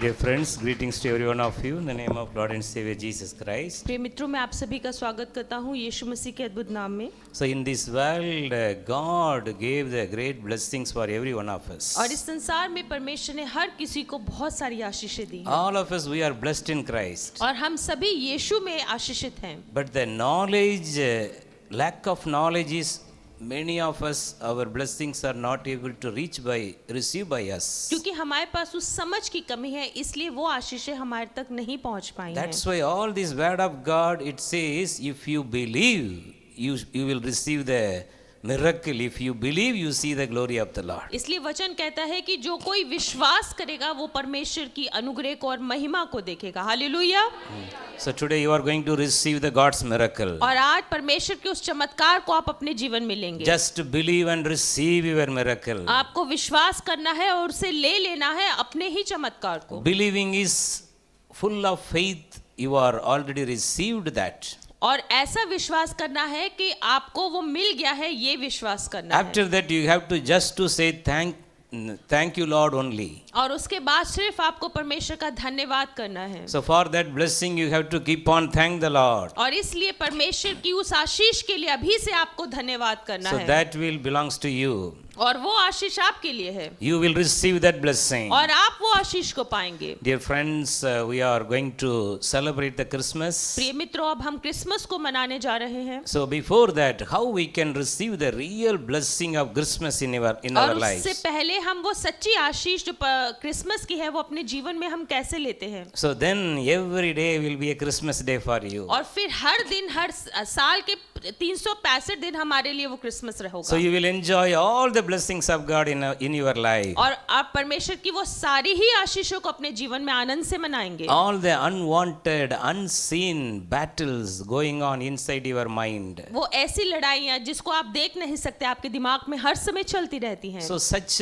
Dear friends, greetings to every one of you in the name of Lord and Savior Jesus Christ. प्रिय मित्रों, मैं आप सभी का स्वागत करता हूँ यीशु मसीह के अद्भुत नाम में। So in this world, God gave the great blessings for every one of us. और इस संसार में परमेश्वर ने हर किसी को बहुत सारी आशीषें दी हैं। All of us, we are blessed in Christ. और हम सभी यीशु में आशीषित हैं। But the knowledge, lack of knowledge is many of us, our blessings are not able to receive by us. क्योंकि हमारे पास उस समझ की कमी है, इसलिए वो आशीषें हमारे तक नहीं पहुंच पाई हैं। That's why all this word of God, it says, if you believe, you will receive the miracle. If you believe, you see the glory of the Lord. इसलिए वचन कहता है कि जो कोई विश्वास करेगा वो परमेश्वर की अनुग्रह को और महिमा को देखेगा। Hallelujah. So today you are going to receive the God's miracle. और आज परमेश्वर के उस चमत्कार को आप अपने जीवन में लेंगे। Just believe and receive your miracle. आपको विश्वास करना है और उसे ले लेना है अपने ही चमत्कार को। Believing is full of faith. You are already received that. और ऐसा विश्वास करना है कि आपको वो मिल गया है, ये विश्वास करना After है। that you have to just to say thank you Lord only. और उसके बाद सिर्फ आपको परमेश्वर का धन्यवाद करना है। So for that blessing you have to keep on thank the Lord. और इसलिए परमेश्वर की उस आशीष के लिए अभी से आपको धन्यवाद करना So है। that will belongs to you. और वो आशीष आपके लिए है। You will receive that blessing. और आप वो आशीष को पाएंगे। Dear friends, we are going to celebrate the Christmas. प्रिय मित्रों, अब हम क्रिसमस को मनाने जा रहे हैं। So before that, how we can receive the real blessing of Christmas in our और lives? उससे पहले हम वो सच्ची आशीष जो क्रिसमस की है वो अपने जीवन में हम कैसे लेते हैं। So then every day will be a Christmas day for you. और फिर हर दिन, हर साल के 365 दिन हमारे लिए वो क्रिसमस रहेगा। So you will enjoy all the blessings of God in your life. और आप परमेश्वर की वो सारी ही आशीषों को अपने जीवन में आनंद से मनाएंगे। All the unwanted, unseen battles going on inside your mind. वो ऐसी लड़ाइयाँ जिसको आप देख नहीं सकते, आपके दिमाग में हर समय चलती रहती हैं। So such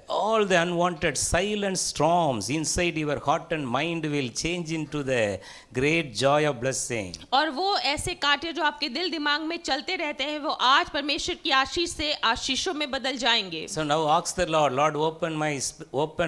all the unwanted silent storms inside your heart and mind will change into the great joy of blessing. और वो ऐसे कांटे जो आपके दिल दिमाग में चलते रहते हैं वो आज परमेश्वर की आशीष से आशीषों में बदल जाएंगे। So now ask the Lord, Lord, open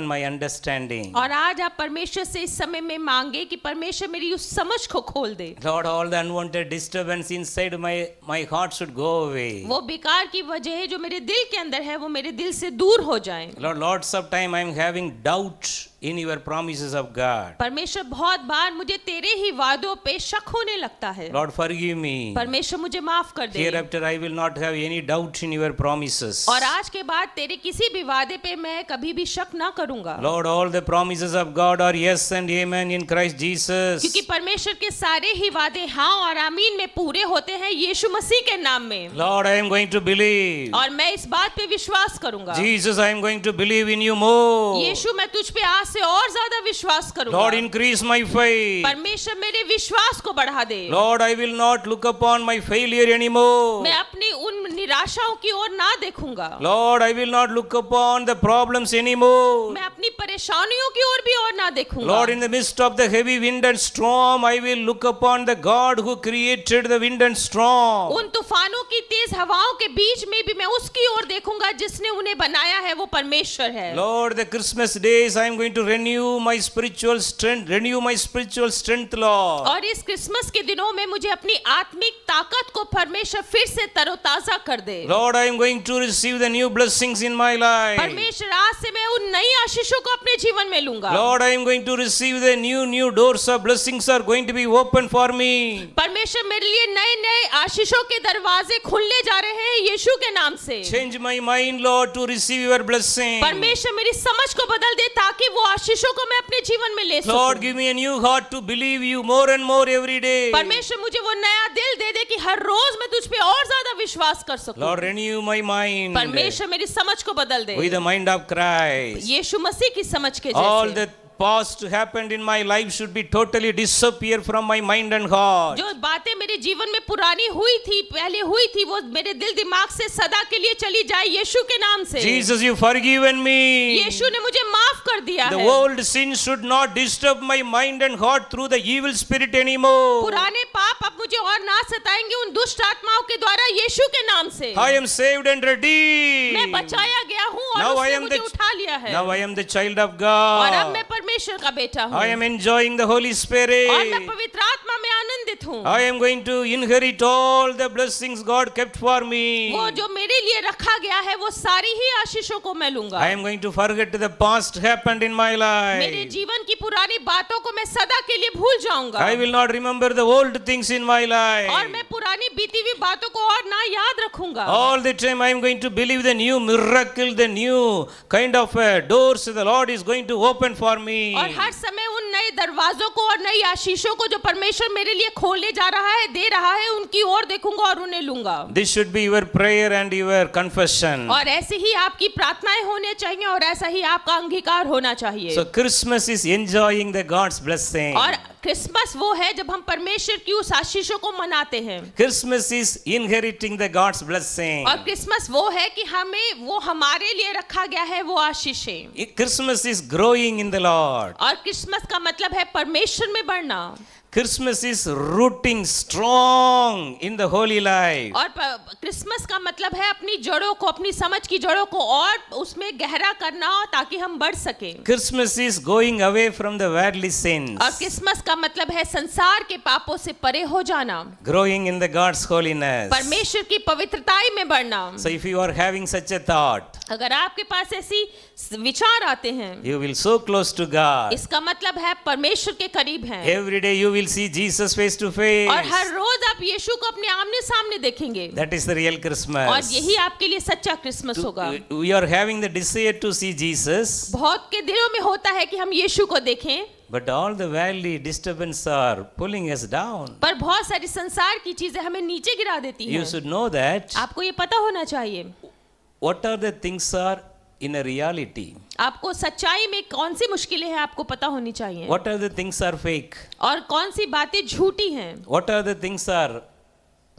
my understanding. और आज आप परमेश्वर से इस समय में मांगे कि परमेश्वर मेरी उस समझ को खोल दे। Lord, all the unwanted disturbance inside my heart should go away. वो बेकार की वजह जो मेरे दिल के अंदर है वो मेरे दिल से दूर हो जाए। Lord, lots of time I am having doubt in your promises of God. परमेश्वर, बहुत बार मुझे तेरे ही वादों पे शक होने लगता है। Lord, forgive me. परमेश्वर मुझे माफ कर दे। Hereafter I will not have any doubt in your promises. और आज के बाद तेरे किसी भी वादे पे मैं कभी भी शक ना करूंगा। Lord, all the promises of God are yes and amen in Christ Jesus. क्योंकि परमेश्वर के सारे ही वादे हाँ और आमीन में पूरे होते हैं यीशु मसीह के नाम में। Lord, I am going to believe. और मैं इस बात पे विश्वास करूंगा। Jesus, I am going to believe in you more. यीशु, मैं तुझ पे आज से और ज्यादा विश्वास करूंगा। Lord, increase my faith. परमेश्वर मेरे विश्वास को बढ़ा दे। Lord, I will not look upon my failure anymore. मैं अपनी उन निराशाओं की ओर ना देखूंगा। Lord, I will not look upon the problems anymore. मैं अपनी परेशानियों की ओर भी और ना देखूंगा। Lord, in the midst of the heavy wind and storm, I will look upon the God who created the wind and storm. उन तूफानों की तेज हवाओं के बीच में भी मैं उसकी ओर देखूंगा जिसने उन्हें बनाया है, वो परमेश्वर है। Lord, the Christmas days, I am going to renew my spiritual strength, Lord. और इस क्रिसमस के दिनों में मुझे अपनी आत्मिक ताकत को परमेश्वर फिर से तरोताजा कर दे। Lord, I am going to receive the new blessings in my life. परमेश्वर, आज से मैं उन नई आशीषों को अपने जीवन में लूंगा। Lord, I am going to receive the new doors of blessings are going to be open for me. परमेश्वर, मेरे लिए नए नए आशीषों के दरवाजे खुलने जा रहे हैं यीशु के नाम से। Change my mind, Lord, to receive your blessing. परमेश्वर मेरी समझ को बदल दे ताकि वो आशीषों को मैं अपने जीवन में ले Lord, सकूं। give me a new heart to believe you more and more every day. परमेश्वर, मुझे वो नया दिल दे दे कि हर रोज मैं तुझ पे और ज्यादा विश्वास कर सकूं। Lord, renew my mind परमेश्वर मेरी समझ को बदल दे with the mind of Christ. यीशु मसीह की समझ के All जैसे। the past happened in my life should be totally disappear from my mind and heart. जो बातें मेरे जीवन में पुरानी हुई थी, पहले हुई थी, वो मेरे दिल दिमाग से सदा के लिए चली जाए यीशु के नाम से। Jesus, you forgiven me. यीशु ने मुझे माफ कर दिया The है। old sin should not disturb my mind and heart through the evil spirit anymore. पुराने पाप अब मुझे और ना सताएंगे उन दुष्ट आत्माओं के द्वारा यीशु के नाम से। I am saved and redeemed. मैं बचाया गया हूँ और Now I उसने am मुझे the उठा लिया है। Now I am the child of और अब God. मैं परमेश्वर का बेटा हूँ I am enjoying the Holy Spirit. और मैं पवित्र आत्मा में आनंदित हूँ। I am going to inherit all the blessings God kept for me. वो जो मेरे लिए रखा गया है वो सारी ही आशीषों को मैं लूंगा। I am going to forget the past happened in my मेरे life. जीवन की पुरानी बातों को मैं सदा के लिए भूल जाऊंगा I will not remember the old things in my और life. मैं पुरानी बीती हुई बातों को और ना याद रखूंगा। All the time I am going to believe the new miracle, the new kind of doors the Lord is going to open for me. और हर समय उन नए दरवाजों को और नई आशीषों को जो परमेश्वर मेरे लिए खोलने जा रहा है, दे रहा है, उनकी ओर देखूंगा और उन्हें लूंगा। This should be your prayer and your confession. और ऐसे ही आपकी प्रार्थनाएं होने चाहिए और ऐसा ही आपका अंगीकार होना चाहिए। So Christmas is enjoying the God's blessing. और क्रिसमस वो है जब हम परमेश्वर की उस आशीषों को मनाते हैं। Christmas is inheriting the God's blessing. और क्रिसमस वो है कि हमें वो हमारे लिए रखा गया है वो आशीषें। Christmas is growing in the Lord. और क्रिसमस का मतलब है परमेश्वर में बढ़ना। Christmas is rooting strong in the holy life. और क्रिसमस का मतलब है अपनी जड़ों को, अपनी समझ की जड़ों को और उसमें गहरा करना ताकि हम बढ़ सके। Christmas is going away from the worldly sins. और क्रिसमस का मतलब है संसार के पापों से परे हो जाना, Growing in the God's holiness. परमेश्वर की पवित्रताई में बढ़ना। So if you are having such a thought, अगर आपके पास ऐसी विचार आते हैं, you will so close to God. इसका मतलब है परमेश्वर के करीब हैं। Every day you will see Jesus face to face. और हर रोज आप यीशु को अपने आमने सामने देखेंगे। That is the real Christmas. और यही आपके लिए सच्चा क्रिसमस होगा। We are having the desire to see Jesus, बहुत के दिलों में होता है कि हम यीशु को देखें, but all the worldly disturbance are pulling us down. पर बहुत सारी संसार की चीजें हमें नीचे गिरा देती हैं। You should know that. आपको ये पता होना चाहिए What are the things are in a reality? आपको सच्चाई में कौन सी मुश्किलें हैं आपको पता होनी चाहिए, What are the things are fake? और कौन सी बातें झूठी हैं, What are the things are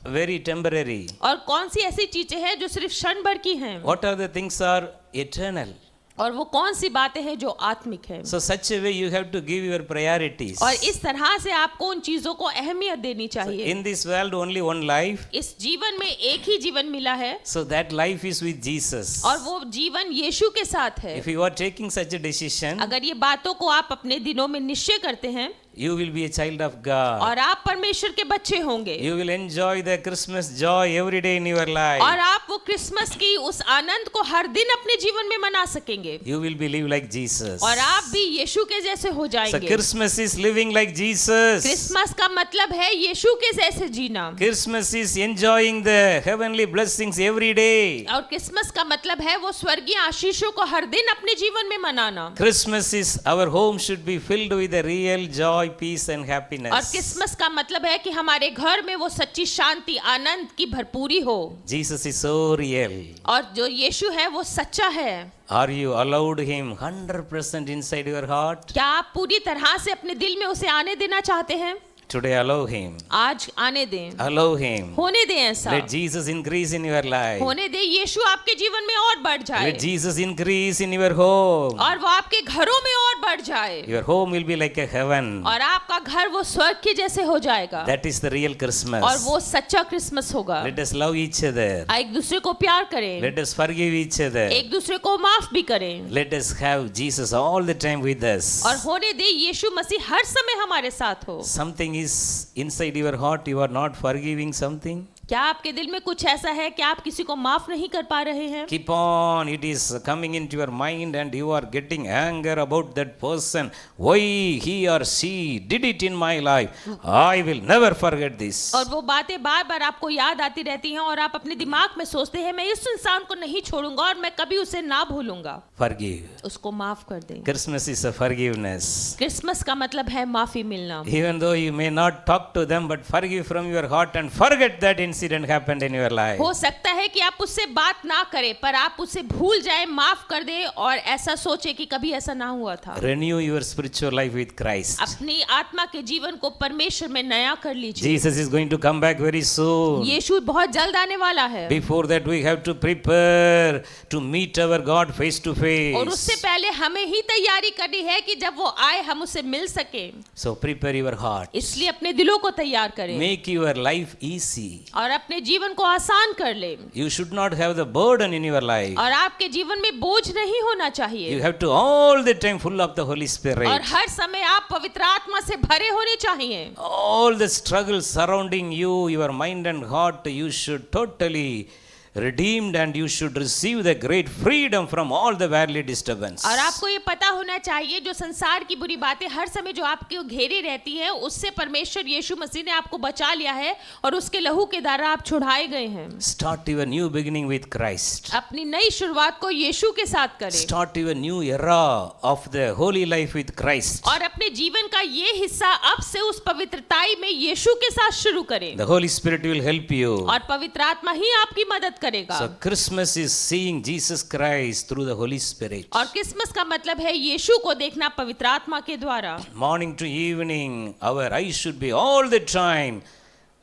very temporary? और कौन सी ऐसी चीजें हैं जो सिर्फ क्षण भर की हैं, What are the things are eternal? और वो कौन सी बातें हैं जो आत्मिक हैं। So such a way you have to give your priorities. और इस तरह से आपको उन चीजों को अहमियत देनी So चाहिए। in this world only one life. इस जीवन में एक ही जीवन मिला है So that life is with Jesus. और वो जीवन यीशु के साथ है। If you are taking such a decision, अगर ये बातों को आप अपने दिनों में निश्चय करते हैं you will be a child of God. और आप परमेश्वर के बच्चे होंगे You will enjoy the Christmas joy every day in your life. और आप वो क्रिसमस की उस आनंद को हर दिन अपने जीवन में मना सकेंगे You will be live like Jesus. और आप भी यीशु के जैसे हो So जाएंगे। Christmas is living like Jesus. Christmas का मतलब है यीशु के जैसे जीना, Christmas is enjoying the heavenly blessings every day. और क्रिसमस का मतलब है वो स्वर्गीय आशीषों को हर दिन अपने जीवन में मनाना। Christmas is our home should be filled with the real joy, peace and और happiness. क्रिसमस का मतलब है कि हमारे घर में वो सच्ची शांति, आनंद की भरपूरी हो। Jesus is so real. और जो यीशु है वो सच्चा है। Are you allowed him 100% inside your heart? क्या आप पूरी तरह से अपने दिल में उसे आने देना चाहते हैं? Today allow him. आज आने दें, Allow him. होने दें ऐसा। Let Jesus increase in your life. होने दें यीशु आपके जीवन में और बढ़ जाए Let Jesus increase in your home. और वो आपके घरों में और बढ़ जाए Your home will be like a heaven. और आपका घर वो स्वर्ग के जैसे हो जाएगा। That is the real Christmas. और वो सच्चा क्रिसमस होगा। Let us love each other. एक दूसरे को प्यार करें, Let us forgive each other. एक दूसरे को माफ भी करें Let us have Jesus all the time with us. और होने दें यीशु मसीह हर समय हमारे साथ हो। Something is inside your heart, you are not forgiving something. क्या आपके दिल में कुछ ऐसा है कि आप किसी को माफ नहीं कर पा रहे हैं? Keep on, it is coming into your mind and you are getting anger about that person. Why he or she did it in my life. I will never forget this. और वो बातें बार बार आपको याद आती रहती हैं और आप अपने दिमाग में सोचते हैं मैं इस इंसान को नहीं छोड़ूंगा और मैं कभी उसे ना भूलूंगा। Forgive. उसको माफ कर दें। Christmas is a forgiveness. Christmas का मतलब है माफी मिलना। Even though you may not talk to them, but forgive from your heart and forget that incident happened in your life. हो सकता है कि आप उससे बात ना करें पर आप उसे भूल जाएं, माफ कर दें और ऐसा सोचें कि कभी ऐसा ना हुआ था। Renew your spiritual life with Christ. अपनी आत्मा के जीवन को परमेश्वर में नया कर लीजिए। Jesus is going to come back very soon. यीशु बहुत जल्द आने वाला है। Before that we have to prepare to meet our God face to face. और उससे पहले हमें ही तैयारी करनी है कि जब वो आए हम उसे मिल सके। So prepare your heart. इसलिए अपने दिलों को तैयार करें Make your life easy. और और अपने जीवन को आसान कर ले। You should not have the burden in your life. और आपके जीवन में बोझ नहीं होना चाहिए। You have to all the time full of the Holy Spirit. और हर समय आप पवित्र आत्मा से भरे होने चाहिए। All the struggles surrounding you, your mind and heart, you should totally redeemed and you should receive the great freedom from all the worldly disturbance. और आपको ये पता होना चाहिए जो संसार की बुरी बातें हर समय जो आपको घेरे रहती है, उससे परमेश्वर यीशु मसीह ने आपको बचा लिया है और उसके लहू के द्वारा आप छुड़ाए गए हैं। Start your new beginning with Christ. अपनी नई शुरुआत को यीशु के साथ करें। Start your new era of the holy life with Christ. और अपने जीवन का ये हिस्सा अब से उस पवित्रताई में यीशु के साथ शुरू करें। The Holy Spirit will help you. और पवित्र आत्मा ही आपकी मदद करेगा। So Christmas is seeing Jesus Christ through the Holy Spirit. और क्रिसमस का मतलब है यीशु को देखना पवित्र आत्मा के द्वारा। Morning to evening, our eyes should be all the time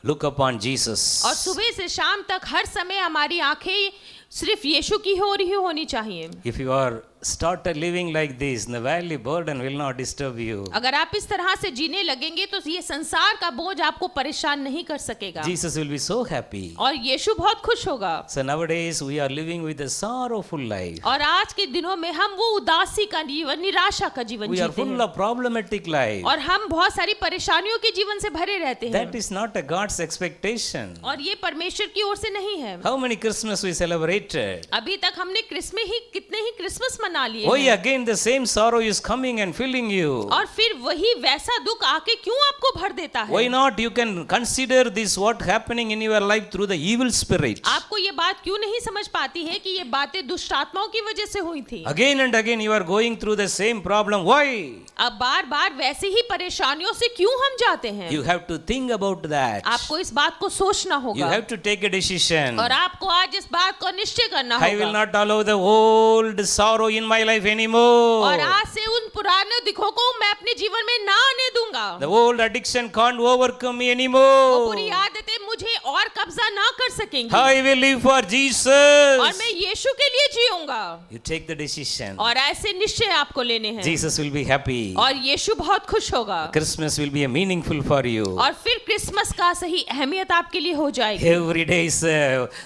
look upon Jesus. और सुबह से शाम तक हर समय हमारी आंखें सिर्फ यीशु की हो रही होनी चाहिए। If you are started living like this, the worldly burden will not disturb you. अगर आप इस तरह से जीने लगेंगे तो ये संसार का बोझ आपको परेशान नहीं कर सकेगा। Jesus will be so happy. और यीशु बहुत खुश होगा। So nowadays we are living with a sorrowful life. और आज के दिनों में हम वो उदासी का जीवन, निराशा का जीवन We are जीते full हैं। of problematic life. और हम बहुत सारी परेशानियों के जीवन से भरे रहते हैं। That is not a God's expectation. और ये परमेश्वर की ओर से नहीं है। How many Christmas we celebrated? अभी तक हमने कितने ही क्रिसमस मना लिए Why हैं। again the same sorrow is coming and filling you? और फिर वही वैसा दुख आके क्यों आपको भर देता है? Why not you can consider this what happening in your life through the evil spirit? आपको ये बात क्यों नहीं समझ पाती है कि ये बातें दुष्ट आत्माओं की वजह से हुई थी? Again and again you are going through the same problem. Why? अब बार बार वैसे ही परेशानियों से क्यों हम जाते हैं? You have to think about that. आपको इस बात को सोचना You होगा have to take a decision. और आपको आज इस बात को निश्चय करना I will होगा। not allow the old sorrow in my life anymore. और आज से उन पुराने दुखों को मैं अपने जीवन में ना आने दूंगा। The old addiction can't overcome me वो anymore. बुरी आदतें मुझे और कब्जा ना कर सकेंगी। I will live for और Jesus. मैं यीशु के लिए जीऊंगा। You take the decision. और ऐसे निश्चय आपको लेने हैं। Jesus will be happy. और यीशु बहुत खुश होगा। Christmas will be a meaningful for you. और फिर क्रिसमस का सही अहमियत आपके लिए हो जाएगी। Every day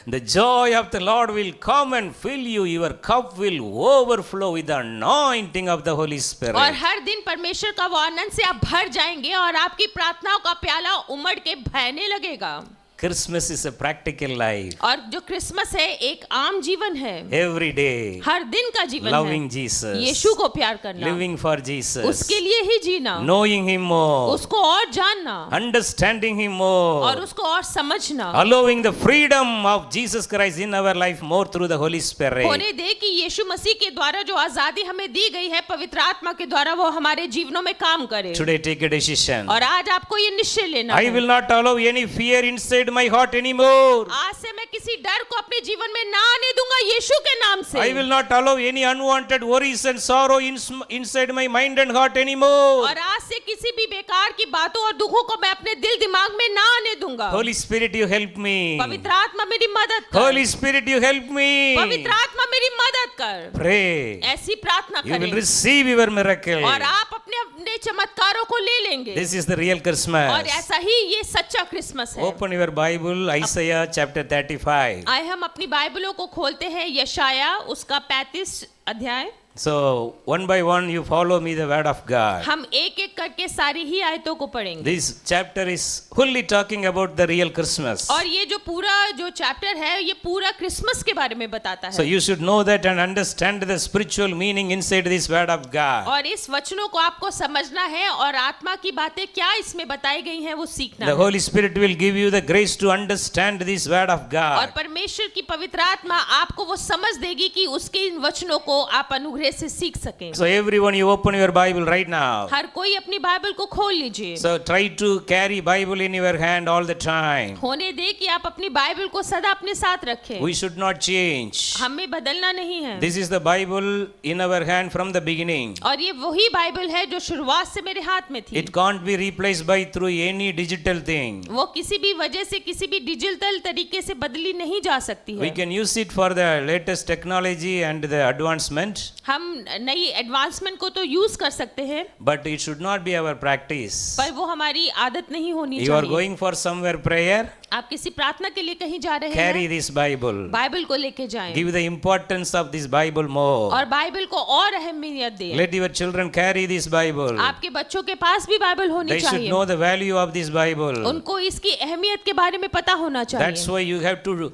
the joy of the Lord will come and fill you. Your cup will overflow with the anointing of the Holy Spirit. और हर दिन परमेश्वर का वो आनंद से आप भर जाएंगे और आपकी प्रार्थनाओं का प्याला उमड़ के बहने लगेगा। Christmas is a practical life. और जो क्रिसमस है एक आम जीवन है। Every day हर दिन का जीवन loving है। Jesus. यीशु को प्यार करना, Living for Jesus. उसके लिए ही जीना, Knowing Him more. उसको और जानना Understanding Him more. और उसको और समझना। Allowing the freedom of Jesus Christ in our life more through the Holy Spirit. होने दे कि यीशु मसीह के द्वारा जो आजादी हमें दी गई है पवित्र आत्मा के द्वारा वो हमारे जीवनों में काम करे। Today take a decision. और आज आपको ये निश्चय लेना I है। will not allow any fear inside my heart anymore. आज से मैं किसी डर को अपने जीवन में ना आने दूंगा यीशु के नाम से। I will not allow any unwanted worries and sorrow inside my mind and heart anymore. और आज से किसी भी बेकार की बातों और दुखों को मैं अपने दिल दिमाग में ना आने दूंगा। Holy Spirit, you help me. पवित्र आत्मा मेरी मदद कर। Holy Spirit, you help me. पवित्र आत्मा मेरी मदद कर। Pray. ऐसी प्रार्थना You will करें receive your miracle. और आप अपने अपने चमत्कारों को ले लेंगे। This is the real Christmas. और ऐसा ही ये सच्चा क्रिसमस है। Open your Bible, Isaiah chapter 35. आए हम अपनी बाइबलों को खोलते हैं यशाया उसका 35 अध्याय। So, one by one, you follow me the word of God. हम एक एक करके सारी ही आयतों को पढ़ेंगे। This chapter is fully talking about the real Christmas. और ये जो चैप्टर है ये पूरा क्रिसमस के बारे में बताता So है। you should know that and understand the spiritual meaning inside this word of God. और इस वचनों को आपको समझना है और आत्मा की बातें क्या इसमें बताई गई हैं वो सीखना The है। Holy Spirit will give you the grace to understand this word of और God. परमेश्वर की पवित्र आत्मा आपको वो समझ देगी कि उसके इन वचनों को आप अनुग्रह से सीख सकें। So everyone, you open your Bible right now. हर कोई अपनी बाइबल को खोल लीजिए। So try to carry Bible in your hand all the time. होने दे कि आप अपनी बाइबल को सदा अपने साथ रखें। We should not change. हमें बदलना नहीं है। This is the Bible in our hand from the beginning. और ये वही बाइबल है जो शुरुआत से मेरे हाथ में थी। It can't be replaced by through any digital thing. वो किसी भी वजह से किसी भी डिजिटल तरीके से बदली नहीं जा सकती We है। can use it for the latest technology and the advancement. हम नई एडवांसमेंट को तो यूज कर सकते हैं, but it should not be our practice. पर वो हमारी आदत नहीं होनी You are चाहिए। going for somewhere prayer, आप किसी प्रार्थना के लिए कहीं जा रहे carry हैं, this Bible. बाइबल को लेके जाएं Give the importance of this Bible more. और बाइबल को और अहमियत दें। Let your children carry this Bible. आपके बच्चों के पास भी बाइबल होनी They should चाहिए, know the value of this Bible. उनको इसकी अहमियत के बारे में पता होना That's चाहिए। why you have to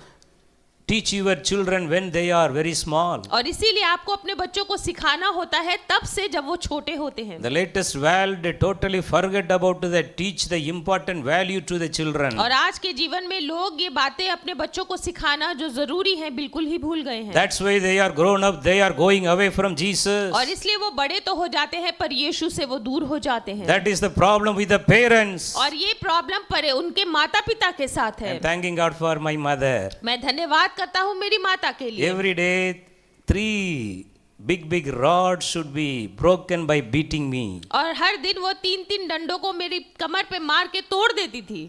teach your children when they are very small. और इसीलिए आपको अपने बच्चों को सिखाना होता है तब से जब वो छोटे होते हैं। The latest world they totally forget about that, teach the important value to the children. और आज के जीवन में लोग ये बातें अपने बच्चों को सिखाना जो जरूरी है बिल्कुल ही भूल गए हैं। That's why they are grown up, they are going away from Jesus. और इसलिए वो बड़े तो हो जाते हैं पर यीशु से वो दूर हो जाते हैं। That is the problem with the parents. और ये प्रॉब्लम पर उनके माता पिता के साथ है। I'm thanking God for my mother. मैं धन्यवाद करता हूँ मेरी माता के लिए। Every day 3 big rods should be broken by beating me. और हर दिन वो 3-3 डंडों को मेरी कमर पे मार के तोड़ देती थी।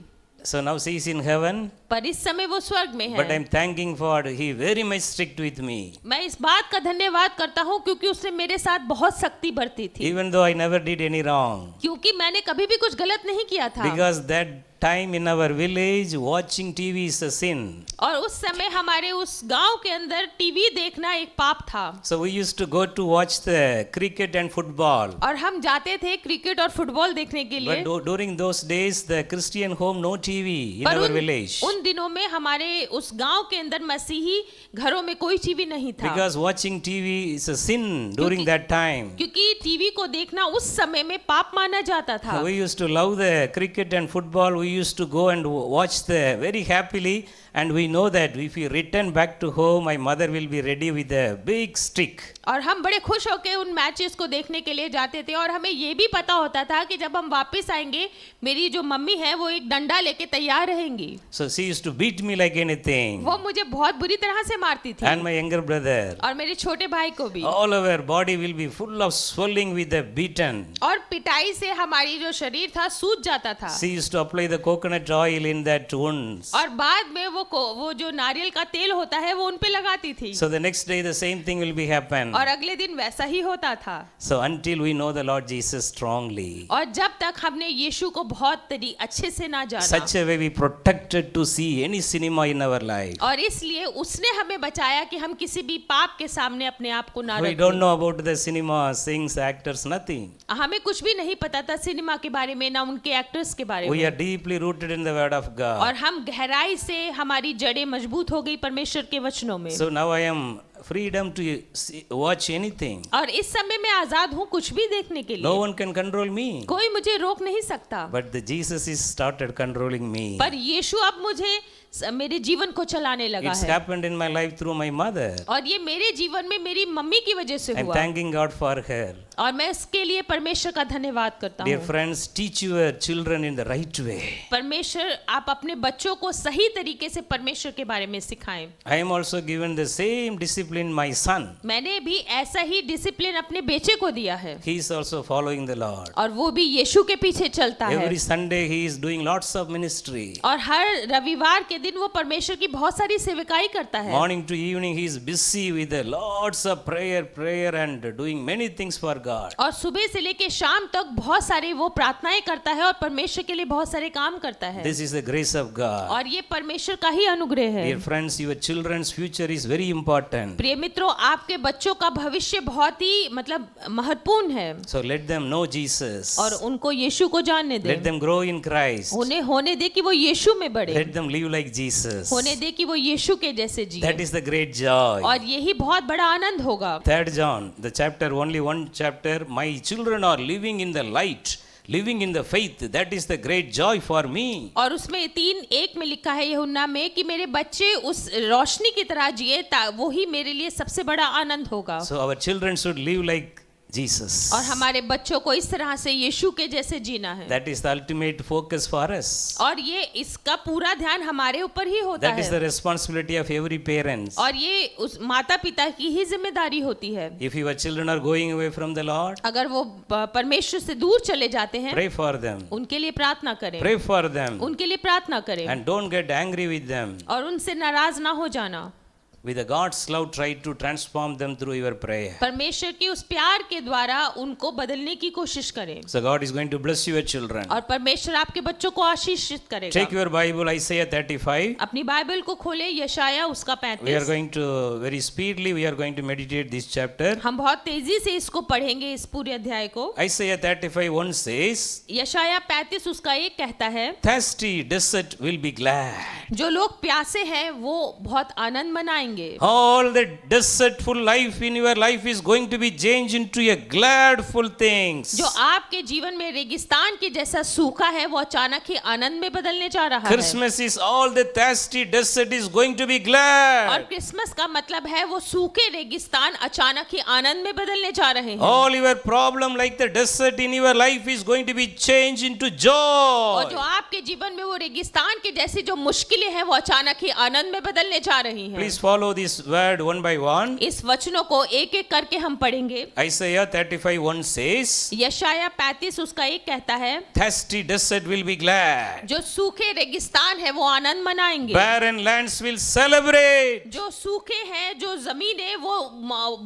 So now she is in heaven, पर इस समय वो स्वर्ग में but है। I'm thanking for he very much strict with me. मैं इस बात का धन्यवाद करता हूँ क्योंकि उसने मेरे साथ बहुत सख्ती बरती थी, Even though I never did any wrong. क्योंकि मैंने कभी भी कुछ गलत नहीं किया था। Because that time in our village watching TV is a sin. और उस समय हमारे उस गांव के अंदर टीवी देखना एक पाप था। So we used to go to watch the cricket and football. और हम जाते थे क्रिकेट और फुटबॉल देखने के लिए। But during those days the Christian home no TV in पर our village. उन दिनों में हमारे उस गांव के अंदर मसीही घरों में कोई टीवी नहीं था। Because watching TV is a sin during that time. क्योंकि टीवी को देखना उस समय में पाप माना जाता था। We used to love the cricket and football. We used to go and watch the very happily, and we know that if we return back to home, my mother will be ready with a big stick. और हम बड़े खुश होकर उन matches को देखने के लिए जाते थे और हमें ये भी पता होता था कि जब हम वापस आएंगे मेरी जो मम्मी है वो एक डंडा लेके तैयार रहेंगी। So she used to beat me like anything. वो मुझे बहुत बुरी तरह से मारती थी। And my younger brother. और मेरे छोटे भाई को भी। All our body will be full of swelling with the beaten. और पिटाई से हमारी जो शरीर था सूज जाता था। She used to apply the coconut oil in that wounds. और बाद में वो जो नारियल का तेल होता है वो उन पे लगाती थी। So the next day the same thing will be happen. और अगले दिन वैसा ही होता था। So until we know the Lord Jesus strongly. और जब तक हमने यीशु को बहुत अच्छे से ना जाना। Such a way we protected to see any cinema in our life. और इसलिए उसने हमें बचाया कि हम किसी भी पाप के सामने अपने आप को ना We रखें। don't know about the cinema, sings, actors, nothing. हमें कुछ भी नहीं पता था सिनेमा के बारे में ना उनके एक्टर्स के बारे We में। are deeply rooted in the Word of God. और हम गहराई से हमारी जड़ें मजबूत हो गई परमेश्वर के वचनों में। So now I am freedom to watch anything. और इस समय मैं आजाद हूँ कुछ भी देखने के No लिए। one can control me. कोई मुझे रोक नहीं सकता। But the Jesus is started controlling me. पर यीशु अब मुझे मेरे जीवन को चलाने लगा It's है। happened in my life through my mother. और ये मेरे जीवन में मेरी मम्मी की वजह से I'm हुआ। thanking God for her. और मैं इसके लिए परमेश्वर का धन्यवाद करता Dear हूँ। friends, teach your children in the right way. परमेश्वर आप अपने बच्चों को सही तरीके से परमेश्वर के बारे में सिखाएं। I am also given the same discipline my son. मैंने भी ऐसा ही डिसिप्लिन अपने बेटे को दिया है। He is also following the Lord. और वो भी यीशु के पीछे चलता है। Every Sunday he is doing lots of ministry. और हर रविवार के दिन वो परमेश्वर की बहुत सारी सेवकाई करता है। Morning to evening he is busy with the lots of prayer and doing many things for God. और सुबह से लेके शाम तक बहुत सारे वो प्रार्थनाएं करता है और परमेश्वर के लिए बहुत सारे काम करता है। This is the grace of God. और ये परमेश्वर का ही अनुग्रह है। Dear friends, your children's future is very important. प्रिय मित्रों, आपके बच्चों का भविष्य बहुत ही महत्वपूर्ण है। So let them know Jesus. और उनको यीशु को जानने Let दें। them grow in Christ. उन्हें होने दे कि वो यीशु में बढ़े। Let them live like Jesus. होने दे कि वो यीशु के जैसे जिए। That is the great joy. और यही बहुत बड़ा आनंद होगा। 3 John, the chapter, only one chapter. My children are living in the light, living in the faith. That is the great joy for me. और उसमें 3:1 में लिखा है यूहन्ना में कि मेरे बच्चे उस रोशनी की तरह जिए, वही मेरे लिए सबसे बड़ा आनंद होगा। So our children should live like Jesus. और हमारे बच्चों को इस तरह से यीशु के जैसे जीना है। That is the ultimate focus for us. और ये इसका पूरा ध्यान हमारे ऊपर ही होता That is the है। responsibility of every parents. और ये उस माता पिता की ही जिम्मेदारी होती है। If your children are going away from the Lord, अगर वो परमेश्वर से दूर चले जाते हैं, pray for them. उनके लिए प्रार्थना करें। Pray for them. उनके लिए प्रार्थना करें And don't get angry with them. और उनसे नाराज ना हो जाना। with the God's love, try to transform them through your prayer. परमेश्वर के उस प्यार के द्वारा उनको बदलने की कोशिश करें So God is going to bless your children. और परमेश्वर आपके बच्चों को आशीषित करेगा। Take your Bible, Isaiah 35. अपनी बाइबल को खोले यशाया उसका We are 35। going to very speedily we are going to meditate this chapter. हम बहुत तेजी से इसको पढ़ेंगे इस पूरे अध्याय को। Isaiah 35:1 says, यशाया 35 उसका एक कहता है, thirsty desert will be glad. जो लोग प्यासे हैं वो बहुत आनंद मनाएंगे। All the desertful life in your life is going to be changed into a gladful things. जो आपके जीवन में रेगिस्तान के जैसा सूखा है वो अचानक ही आनंद में बदलने जा रहा है। Christmas is all the thirsty desert is going to be और glad. क्रिसमस का मतलब है वो सूखे रेगिस्तान अचानक ही आनंद में बदलने जा रहे हैं। All your problem like the desert in your life is going to be changed into और जो joy. आपके जीवन में वो रेगिस्तान के जैसी जो मुश्किलें हैं वो अचानक ही आनंद में बदलने जा रही हैं। Please follow this word one by one. इस वचनों को एक एक करके हम पढ़ेंगे। Isaiah 35:1 says, यशाया 35 उसका एक कहता है, thirsty desert will be glad. जो सूखे रेगिस्तान है वो आनंद मनाएंगे। Barren lands will celebrate. जो सूखे हैं जो जमीन है वो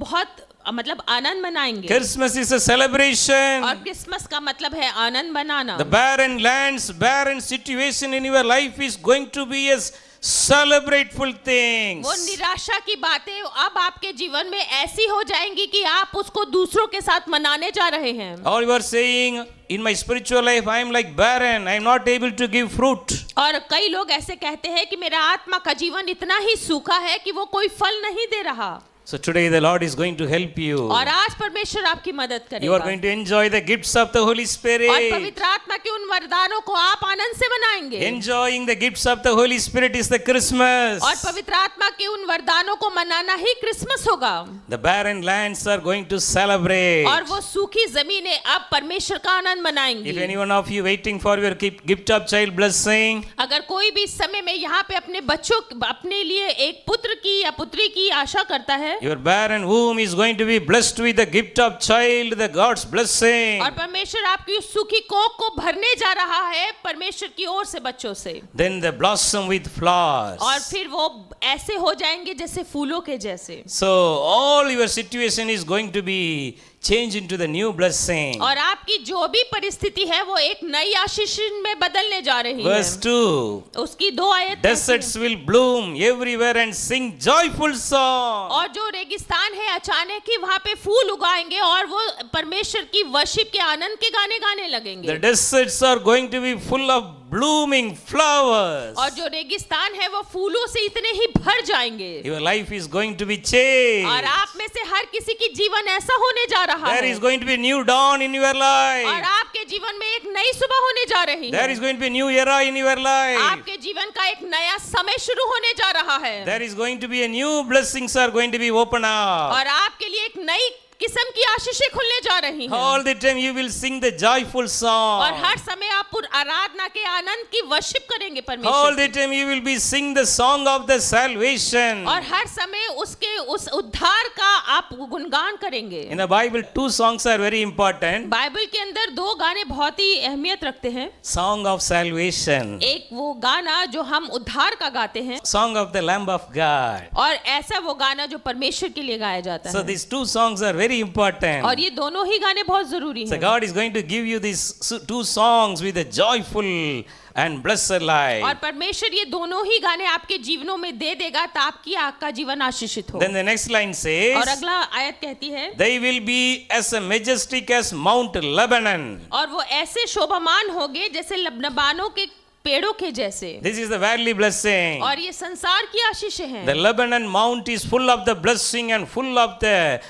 बहुत मतलब आनंद मनाएंगे। Christmas is a celebration. और क्रिसमस का मतलब है आनंद मनाना। The barren lands, barren situation in your life is going to be a celebrateful things. वो निराशा की बातें अब आपके जीवन में ऐसी हो जाएंगी कि आप उसको दूसरों के साथ मनाने जा रहे हैं। Or you are saying, in my spiritual life I am like barren, I am not able to give fruit. और कई लोग ऐसे कहते हैं कि मेरा आत्मा का जीवन इतना ही सूखा है कि वो कोई फल नहीं दे रहा। So today the Lord is going to help you. और आज परमेश्वर आपकी मदद You are करेगा। going to enjoy the gifts of the Holy और Spirit. पवित्र आत्मा के उन वरदानों को आप आनंद से मनाएंगे। Enjoying the gifts of the Holy Spirit is the Christmas. और पवित्र आत्मा के उन वरदानों को मनाना ही क्रिसमस होगा। The barren lands are going to celebrate. और वो सूखी जमीनें अब परमेश्वर का आनंद मनाएंगी। If any one of you waiting for your gift of child blessing, अगर कोई भी इस समय में यहाँ पे अपने बच्चों अपने लिए एक पुत्र की या पुत्री की आशा करता है, your barren womb is going to be blessed with the gift of child, the God's blessing. और परमेश्वर आपकी उस सूखी कोख को भरने जा रहा है परमेश्वर की ओर से बच्चों से। Then they blossom with flowers. और फिर वो ऐसे हो जाएंगे जैसे फूलों के जैसे। So all your situation is going to be changed into the new blessing. और आपकी जो भी परिस्थिति है वो एक नई आशीष में बदलने जा रही है। Verse 2. उसकी 2 आयत ऐसी Deserts हैं। will bloom everywhere and sing joyful song. और जो रेगिस्तान है अचानक ही वहाँ पे फूल उगाएंगे और वो परमेश्वर की वर्शिप के आनंद के गाने गाने The लगेंगे। deserts are going to be full of blooming flowers. और जो रेगिस्तान है वो फूलों से इतने ही भर जाएंगे। Your life is going to be changed. और आप में से हर किसी की जीवन ऐसा होने जा रहा There है। is going to be new dawn in your और life. आपके जीवन में एक नई सुबह होने जा रही There है। is going to be new era in your life. आपके जीवन का एक नया समय शुरू होने जा रहा है। There is going to be a new blessings are going to be open up. और आपके लिए एक नई किस्म की आशीषें खुलने जा रही हैं। All the time you will sing the joyful और song. हर समय आप आराधना के आनंद की वर्शिप करेंगे All परमेश्वर the की। time you will be sing the song of the salvation. और हर समय उसके उस उद्धार का आप गुणगान करेंगे। In the Bible, 2 songs are very important. Bible के अंदर 2 गाने बहुत ही अहमियत रखते हैं। Song of salvation. एक वो गाना जो हम उद्धार का गाते हैं Song of the Lamb of God. और ऐसा वो गाना जो परमेश्वर के लिए गाया जाता So है। these 2 songs are very important. और ये दोनों ही गाने बहुत जरूरी So हैं। God is going to give you these 2 songs with a joyful and blessed life. और परमेश्वर ये दोनों ही गाने आपके जीवनों में दे देगा ताकि आपका जीवन आशीषित हो। Then the next line और says, अगला आयत कहती है, they will be as a majestic as Mount Lebanon. और वो ऐसे शोभामान होंगे जैसे लबनबानों के पेड़ों के जैसे। This is the worldly blessing. और ये संसार की आशीषें हैं। The Lebanon Mount is full of the blessing and full of the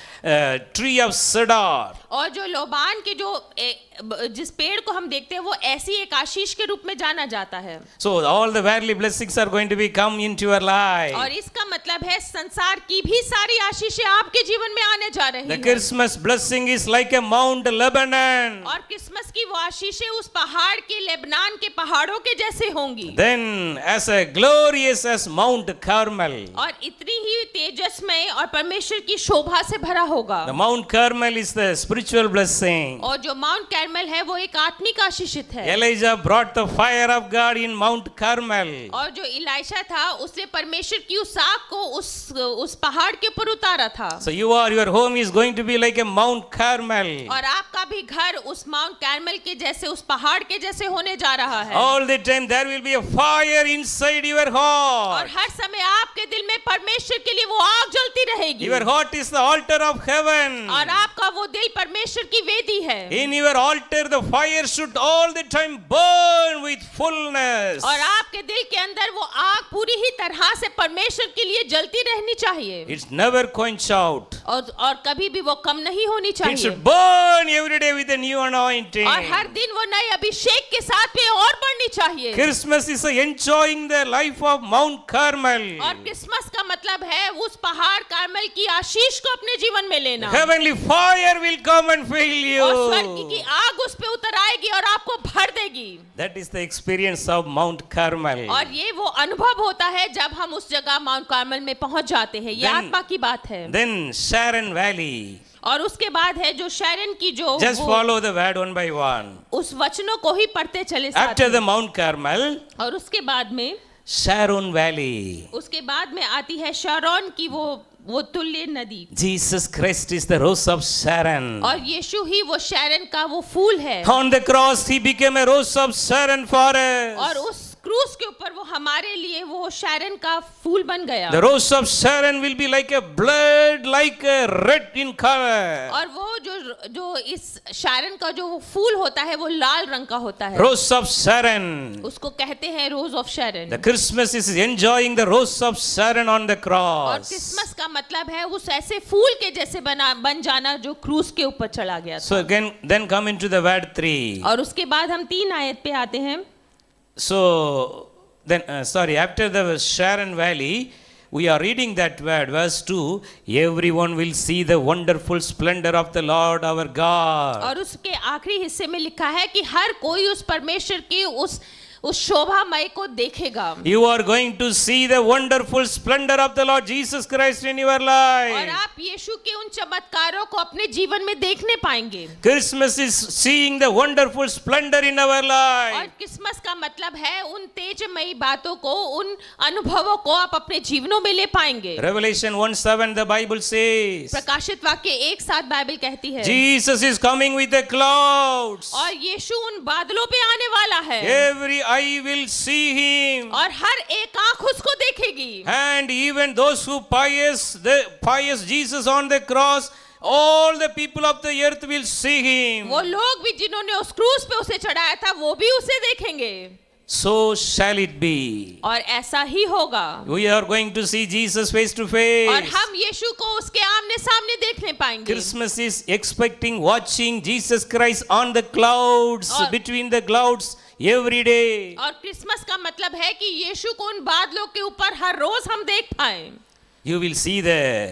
tree of cedar. और जो लोबान के जो जिस पेड़ को हम देखते हैं वो ऐसी एक आशीष के रूप में जाना जाता है। So all the worldly blessings are going to be come into your life. और इसका मतलब है संसार की भी सारी आशीषें आपके जीवन में आने जा रही The हैं। Christmas blessing is like a Mount Lebanon. और क्रिसमस की वो आशीषें उस पहाड़ के लेबनान के पहाड़ों के जैसे होंगी। Then as a glorious as Mount Carmel. और इतनी ही तेजस्मय और परमेश्वर की शोभा से भरा होगा। The Mount Carmel is the spiritual blessing. और जो माउंट कैरमेल है वो एक आत्मिक आशीषित है। Elijah brought the fire of God in Mount Carmel. और जो इलाइशा था उसने परमेश्वर की उस आग को उस पहाड़ के ऊपर उतारा था। So your home is going to be like a Mount Carmel. और आपका भी घर उस माउंट कैरमेल के जैसे, उस पहाड़ के जैसे होने जा रहा है। All the time there will be a fire inside your और heart. हर समय आपके दिल में परमेश्वर के लिए वो आग जलती रहेगी। Your heart is the altar of heaven. और आपका वो दिल परमेश्वर की वेदी है। In your altar the fire should all the time burn with fullness. और आपके दिल के अंदर वो आग पूरी ही तरह से परमेश्वर के लिए जलती रहनी चाहिए। It's never quench out. और कभी भी वो कम नहीं होनी It चाहिए। should burn every day with a new anointing. और हर दिन वो नए अभिषेक के साथ में और बढ़नी चाहिए। Christmas is enjoying the life of Mount Carmel. और क्रिसमस का मतलब है उस पहाड़ कार्मेल की आशीष को अपने जीवन में लेना। Heavenly fire will come and fill you. और स्वर्ग की आग उस पे उतर आएगी और आपको भर देगी। That is the experience of Mount Carmel. और ये वो अनुभव होता है जब हम उस जगह माउंट कार्मेल में पहुंच जाते हैं। ये Then- आत्मा की बात है। Then Sharon Valley. और उसके बाद है जो शैरन की जो Just follow the word one by one. उस वचनों को ही पढ़ते चले साथ After में। the Mount Carmel, और उसके बाद में Sharon Valley. उसके बाद में आती है शारोन की वो तुल्य नदी। Jesus Christ is the rose of Sharon. और यीशु ही वो शैरन का वो फूल है। On the cross, he became a rose of Sharon for us. और उस क्रूस के ऊपर वो हमारे लिए वो शैरन का फूल बन गया। The rose of Sharon will be like a blood, like a red in color. और वो जो इस शैरन का जो वो फूल होता है वो लाल रंग का होता है। Rose of Sharon. उसको कहते हैं रोज of Sharon. The Christmas is enjoying the rose of Sharon on the और cross. क्रिसमस का मतलब है उस ऐसे फूल के जैसे बन जाना जो क्रूस के ऊपर चला गया था। So again, then come into the word 3. और उसके बाद हम 3 आयत पे आते हैं। So then, after the Sharon Valley, we are reading that word, verse 2. Everyone will see the wonderful splendor of the Lord our God. और उसके आखिरी हिस्से में लिखा है कि हर कोई उस परमेश्वर की उस शोभामय को देखेगा। You are going to see the wonderful splendor of the Lord Jesus Christ in your और life. आप यीशु के उन चमत्कारों को अपने जीवन में देखने पाएंगे। Christmas is seeing the wonderful splendor in our और life. क्रिसमस का मतलब है उन तेजमयी बातों को, उन अनुभवों को आप अपने जीवनों में ले पाएंगे। Revelation 1:7, the Bible says, प्रकाशित वाक्य 1:7 बाइबल कहती है। Jesus is coming with the clouds. और यीशु उन बादलों पे आने वाला है। Every eye will see him. और हर एक आंख उसको देखेगी। And even those who pious Jesus on the cross, all the people of the earth will see him. वो लोग भी जिन्होंने उस क्रूस पे उसे चढ़ाया था वो भी उसे देखेंगे। So shall it be. और ऐसा ही होगा। We are going to see Jesus face to और face. हम यीशु को उसके आमने सामने देखने पाएंगे। Christmas is expecting watching Jesus Christ on the clouds, और- between the clouds every day. और क्रिसमस का मतलब है कि यीशु को उन बादलों के ऊपर हर रोज हम देख पाए। You will see the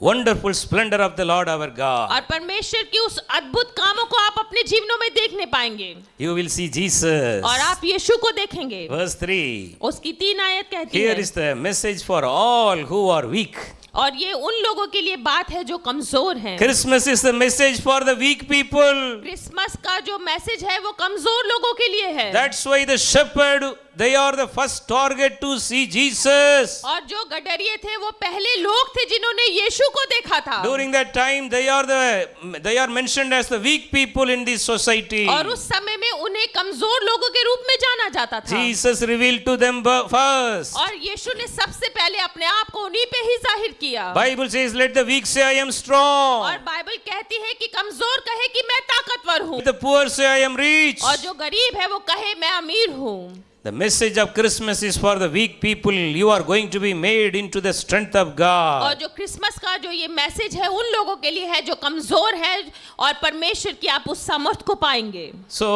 wonderful splendor of the Lord our God. और परमेश्वर की उस अद्भुत कामों को आप अपने जीवनों में देखने पाएंगे। You will see Jesus. और आप यीशु को देखेंगे। Verse 3. उसकी 3 आयत कहती Here है। is the message for all who are weak. और ये उन लोगों के लिए बात है जो कमजोर हैं। Christmas is the message for the weak people. Christmas का जो मैसेज है वो कमजोर लोगों के लिए है। That's why the shepherd, they are the first target to see Jesus. और जो गडरिये थे वो पहले लोग थे जिन्होंने यीशु को देखा था। During that time, they are mentioned as the weak people in this society. और उस समय में उन्हें कमजोर लोगों के रूप में जाना जाता था। Jesus revealed to them first. और यीशु ने सबसे पहले अपने आप को उन्हीं पे ही जाहिर किया। Bible says, let the weak say, I am strong. और बाइबल कहती है कि कमजोर कहे कि मैं ताकतवर हूँ। Let the poor say, I am rich. और जो गरीब है वो कहे मैं अमीर हूँ। The message of Christmas is for the weak people. You are going to be made into the strength of और God. जो क्रिसमस का जो ये मैसेज है उन लोगों के लिए है जो कमजोर है और परमेश्वर की आप उस सामर्थ को पाएंगे। So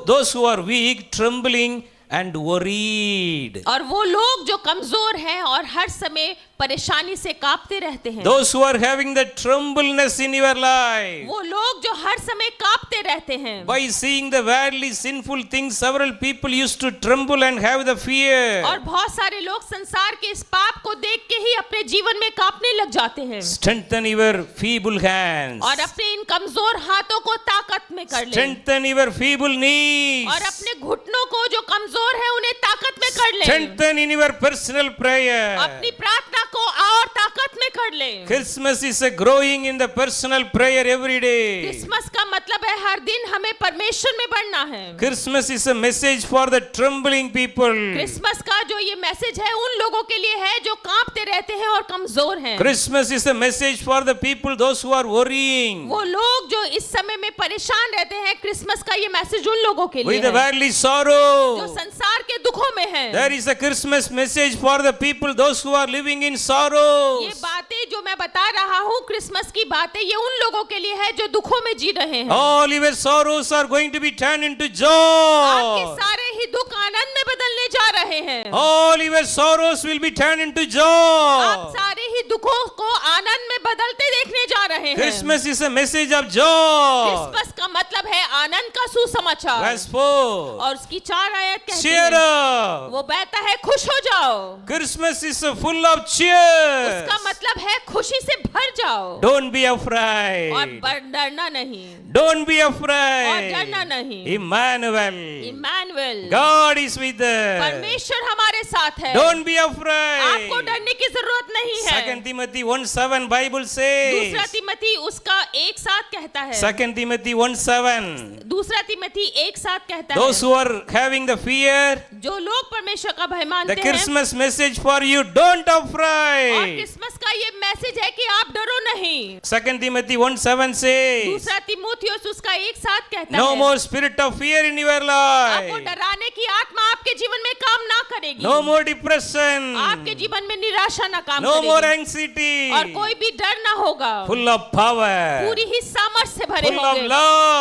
those who are weak, trembling and worried. और वो लोग जो कमजोर हैं और हर समय परेशानी से कांपते रहते हैं। Those who are having the trembleness in your life, वो लोग जो हर समय कांपते रहते हैं। by seeing the worldly sinful things, several people used to tremble and have the fear. और बहुत सारे लोग संसार के इस पाप को देख के ही अपने जीवन में कांपने लग जाते हैं। Strengthen your feeble hands. और अपने इन कमजोर हाथों को ताकत में कर ले। Strengthen your feeble knees. और अपने घुटनों को जो कमजोर है उन्हें ताकत में कर ले। Strengthen in your personal prayer. अपनी प्रार्थना को और ताकत में कर ले। Christmas is a growing in the personal prayer every day. Christmas का मतलब है हर दिन हमें परमेश्वर में बढ़ना है। Christmas is a message for the trembling people. Christmas का जो ये मैसेज है उन लोगों के लिए है जो कांपते रहते हैं और कमजोर हैं। Christmas is a message for the people, those who are worrying वो लोग जो इस समय में परेशान रहते हैं, क्रिसमस का ये मैसेज उन लोगों के लिए with the है worldly जो sorrow. संसार के दुखों में है। There is a Christmas message for the people, those who are living in sorrows. ये बातें जो मैं बता रहा हूँ, क्रिसमस की बातें, ये उन लोगों के लिए है जो दुखों में जी रहे हैं। All your sorrows are going to be turned into आपके joy. सारे ही दुख आनंद में बदलने जा रहे हैं। All your sorrows will be turned into आप joy. सारे ही दुखों को आनंद में बदलते देखने जा रहे हैं। Christmas is a message of joy. Christmas का मतलब है आनंद का सुसमाचार। Verse 4. और उसकी 4 आयत कहती Cheer है, up. वो कहता है खुश हो जाओ। Christmas is full of cheer. उसका मतलब है खुशी से भर जाओ Don't be और afraid. डरना नहीं। Don't be और afraid. डरना नहीं। Emmanuel. Emmanuel, God is with us. परमेश्वर हमारे साथ है। Don't be आपको afraid. डरने की जरूरत नहीं है। 2 Timothy 1:7 Bible says. दूसरा तिमोथी उसका एक साथ कहता है। 2 Timothy 1:7. दूसरा तिमोथी एक साथ कहता Those है, who are having the fear, जो लोग परमेश्वर का भय the मानते हैं। Christmas message for you, don't और afraid. क्रिसमस का ये मैसेज है कि आप डरो नहीं। 2 Timothy 1:7 says, दूसरा तिमोथियुस उसका एक साथ कहता no है, more spirit of fear in your आपको life. डराने की आत्मा आपके जीवन में काम ना करेगी। No more depression. आपके जीवन में निराशा ना काम No more करेगी anxiety. और कोई भी डर ना होगा। Full of power. पूरी ही सामर्थ से भरे Full of होंगे,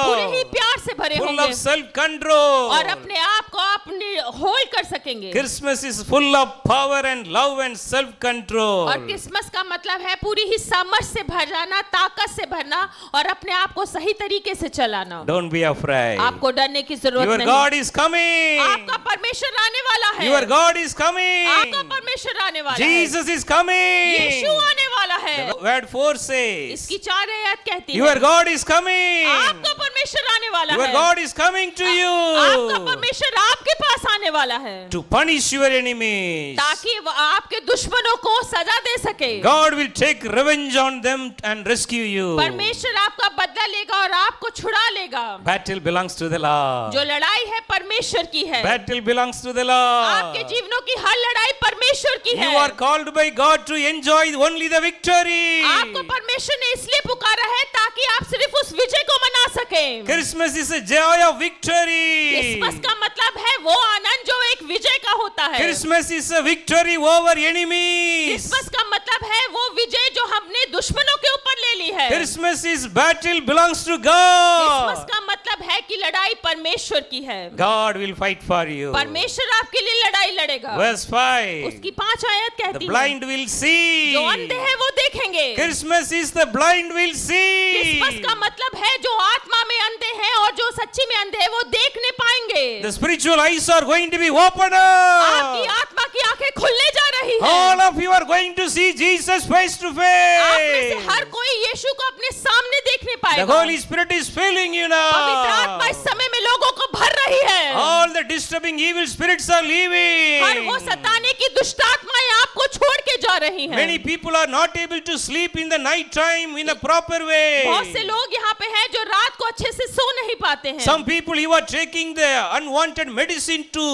पूरे ही love. प्यार से भरे Full होंगे of self-control. और अपने आप को अपने होल्ड कर सकेंगे। Christmas is full of power and love and self-control. और क्रिसमस का मतलब है पूरी ही सामर्थ से भर जाना, ताकत से भरना और अपने आप को सही तरीके से चलाना। Don't be afraid. आपको डरने की जरूरत Your नहीं। God is coming. आपका परमेश्वर आने वाला है। Your God is coming. आपका परमेश्वर आने वाला है। Jesus is coming. यीशु आने वाला है। Word 4 says, इसकी 4 आयत कहती your है, God is coming. आपका परमेश्वर आने वाला Your है। God is coming to आपका you परमेश्वर आपके पास आने वाला है to punish your enemies. ताकि वह आपके दुश्मनों को सजा दे सके। God will take revenge on them and rescue you. परमेश्वर आपका बदला लेगा और आपको छुड़ा लेगा। Battle belongs to the Lord. जो लड़ाई है परमेश्वर की है। Battle belongs to the आपके Lord. जीवनों की हर लड़ाई परमेश्वर की You है। are called by God to enjoy only the victory. आपको परमेश्वर ने इसलिए पुकारा है ताकि आप सिर्फ उस विजय को मना सकें। Christmas is a joy of victory. Christmas का मतलब है वो आनंद जो एक विजय का होता है। Christmas is a victory over enemies. Christmas का मतलब है वो विजय जो हमने दुश्मनों के ऊपर ले ली है। Christmas is battle belongs to Christmas God. का मतलब है कि लड़ाई परमेश्वर की है। God will fight for you. परमेश्वर आपके लिए लड़ाई लड़ेगा। Verse 5. उसकी 5 आयत The कहती है, blind will see. जो अंधे हैं वो देखेंगे। Christmas is the blind will see. Christmas का मतलब है जो आत्मा में अंधे हैं और जो सच्ची में अंधे हैं वो देखने पाएंगे। The spiritual eyes are going to be opened आपकी up. आत्मा की आंखें खुलने जा रही है। All of you are going to see Jesus face to आप में से face. हर कोई यीशु को अपने सामने देखने The पाएगा। Holy Spirit is filling you पवित्र आत्मा now. इस समय में लोगों को भर रही है। All the disturbing evil spirits are her leaving. वो सताने की दुष्ट आत्माएं आपको छोड़ के जा रही हैं। Many people are not able to sleep in the night time in a proper way. बहुत से लोग यहाँ पे हैं जो रात को अच्छे से सो नहीं पाते हैं। Some people you are taking the unwanted medicine to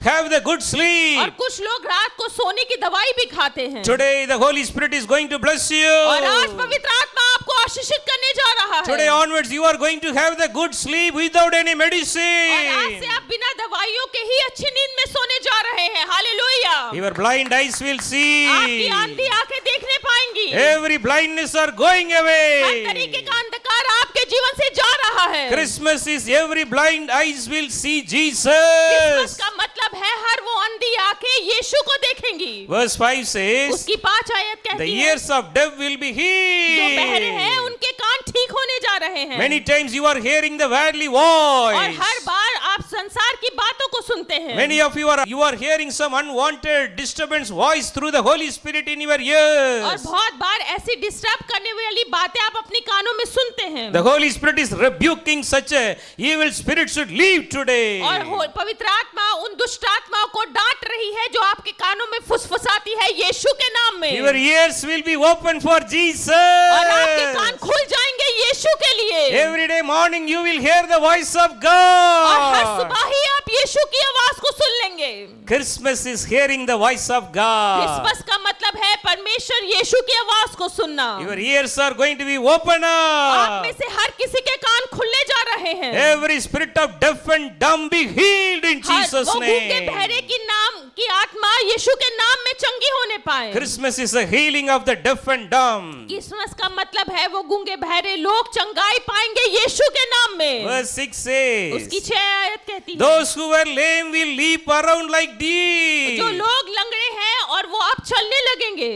have the good और sleep. कुछ लोग रात को सोने की दवाई भी खाते हैं। Today the Holy Spirit is going to bless you. और आज पवित्र आत्मा आपको आशीषित करने जा रहा है। Today onwards you are going to have the good sleep without any और आज medicine. से आप बिना दवाई अंधकारियों के ही अच्छी नींद में सोने जा रहे हैं। Hallelujah. Your blind eyes will आपकी see. आंधी आंखें देखने पाएंगी। Every blindness are going her away. तरीके का अंधकार आपके जीवन से जा रहा है। Christmas is every blind eyes will see Christmas Jesus. का मतलब है हर वो अंधी आंखें यीशु को देखेंगी। Verse 5 says, उसकी 5 आयत the कहती है ears of deaf will be जो बहरे हैं healed. उनके कान ठीक होने जा रहे हैं। Many times you are hearing the worldly और voice. हर बार आप संसार की बातों को सुनते हैं। Many of you are hearing some unwanted disturbance voice through the Holy Spirit in your और ears. बहुत बार ऐसी डिस्टर्ब करने वाली बातें आप अपनी कानों में सुनते हैं। The Holy Spirit is rebuking such a evil spirit should leave today. और पवित्र आत्मा उन दुष्ट आत्माओं को डांट रही है जो आपके कानों में फुसफुसाती है यीशु के नाम में। Your ears will be open for Jesus. और आपके कान खुल जाएंगे यीशु के लिए। Every day morning you will hear the voice of और हर God. सुबह ही आप यीशु की आवाज को सुन लेंगे। Christmas is hearing the voice of God. Christmas का मतलब है परमेश्वर यीशु की आवाज को सुनना। Your ears are going to be open आप में up. से हर किसी के कान खुलने जा रहे हैं। Every spirit of deaf and dumb be healed in her Jesus' वो गूंगे name. बहरे की नाम की आत्मा यीशु के नाम में चंगी होने पाए। Christmas is a healing of the deaf and dumb. Christmas का मतलब है वो गूंगे बहरे लोग चंगाई पाएंगे यीशु के नाम में। Verse 6 says, उसकी 6 आयत कहती है those who were lame will leap around like जो deer. लोग लंगड़े हैं और वो अब चलने लगेंगे।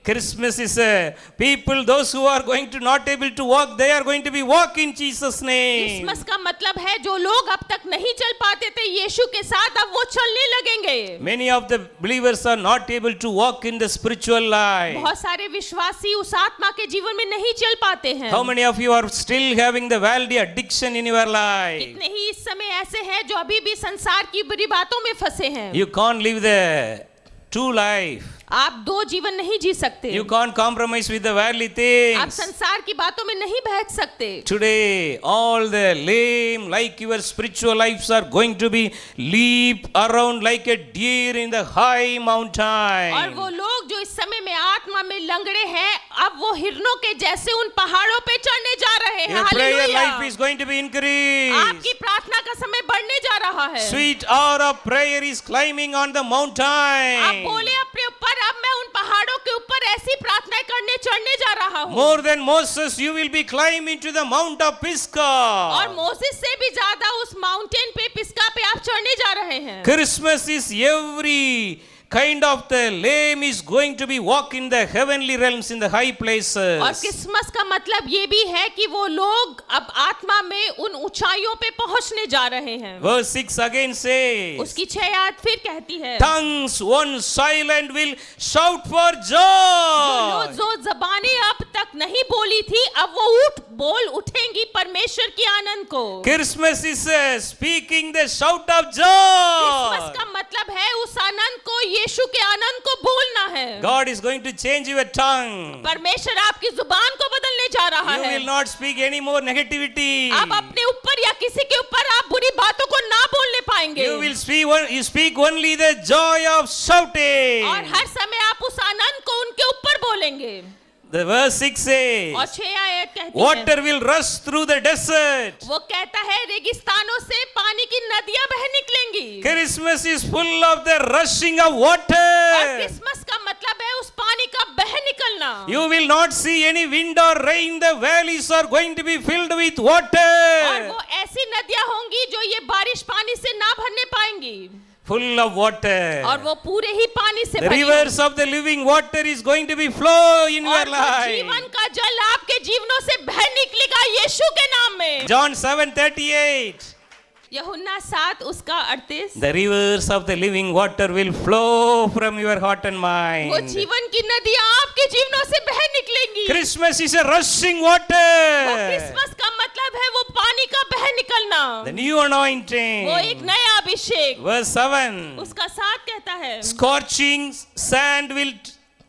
Christmas is a people, those who are going to not able to walk, they are going to be walk in Jesus' name. Christmas का मतलब है जो लोग अब तक नहीं चल पाते थे यीशु के साथ अब वो चलने लगेंगे। Many of the believers are not able to walk in the spiritual life. बहुत सारे विश्वासी उस आत्मा के जीवन में नहीं चल पाते हैं। How many of you are still having the worldly addiction in your life? कितने ही इस समय ऐसे हैं जो अभी भी संसार की बुरी बातों में फंसे हैं। You can't live the true life. आप 2 जीवन नहीं जी सकते। You can't compromise with the worldly आप things. संसार की बातों में नहीं बहक सकते। Today, all the lame, like your spiritual lives, are going to be leap around like a deer in the high और mountain. वो लोग जो इस समय में आत्मा में लंगड़े हैं अब वो हिरणों के जैसे उन पहाड़ों पे चढ़ने जा रहे हैं। Your prayer hallelujah. life is going to be increased. आपकी प्रार्थना का समय बढ़ने जा रहा है। Sweet hour of prayer is climbing on the आप mountain. बोले अपने ऊपर अब मैं उन पहाड़ों के ऊपर ऐसी प्रार्थनाएं करने चढ़ने जा रहा हूँ। More than Moses, you will be climbing to the Mount of और Pisgah. मोसेस से भी ज्यादा उस माउंटेन पे पिस्का पे आप चढ़ने जा रहे हैं। Christmas is every kind of the lame is going to be walk in the heavenly realms in the high और places. क्रिसमस का मतलब ये भी है कि वो लोग अब आत्मा में उन ऊंचाइयों पे पहुंचने जा रहे हैं। Verse 6 again says, उसकी 6 आयत फिर कहती है tongues once silent will shout for joy. जो जबानें अब तक नहीं बोली थी अब वो बोल उठेंगी परमेश्वर की आनंद को। Christmas is speaking the shout of Christmas joy. का मतलब है उस आनंद को यीशु के आनंद को बोलना है। God is going to change your tongue. परमेश्वर आपकी जुबान को बदलने जा रहा You है। will not speak any more negativity. आप अपने ऊपर या किसी के ऊपर आप बुरी बातों को ना बोलने पाएंगे। You will speak only the joy of shouting. और हर समय आप उस आनंद को उनके ऊपर बोलेंगे। The verse 6 और says, 6 आयत कहती है water will rush through the desert. वो कहता है रेगिस्तानों से पानी की नदियां बह निकलेंगी। Christmas is full of the rushing of और water. क्रिसमस का मतलब है उस पानी का बह निकलना। You will not see any wind or rain. The valleys are going to be filled with और water. वो ऐसी नदियां होंगी जो ये बारिश पानी से ना भरने पाएंगी Full of water. और वो पूरे ही पानी से The भरी rivers of the living water is going to be flow in your और वो life. जीवन का जल आपके जीवनों से बह निकलेगा यीशु के नाम में। John 7:38. यूहन्ना 7 उसका 38 The rivers of the living water will flow from your heart and वो mind. जीवन की नदियां आपके जीवनों से बह निकलेंगी। Christmas is a rushing वो water. क्रिसमस का मतलब है वो पानी का बह निकलना। The new anointing. वो एक नया अभिषेक। Verse 7. उसका 7 कहता है Scorching sand will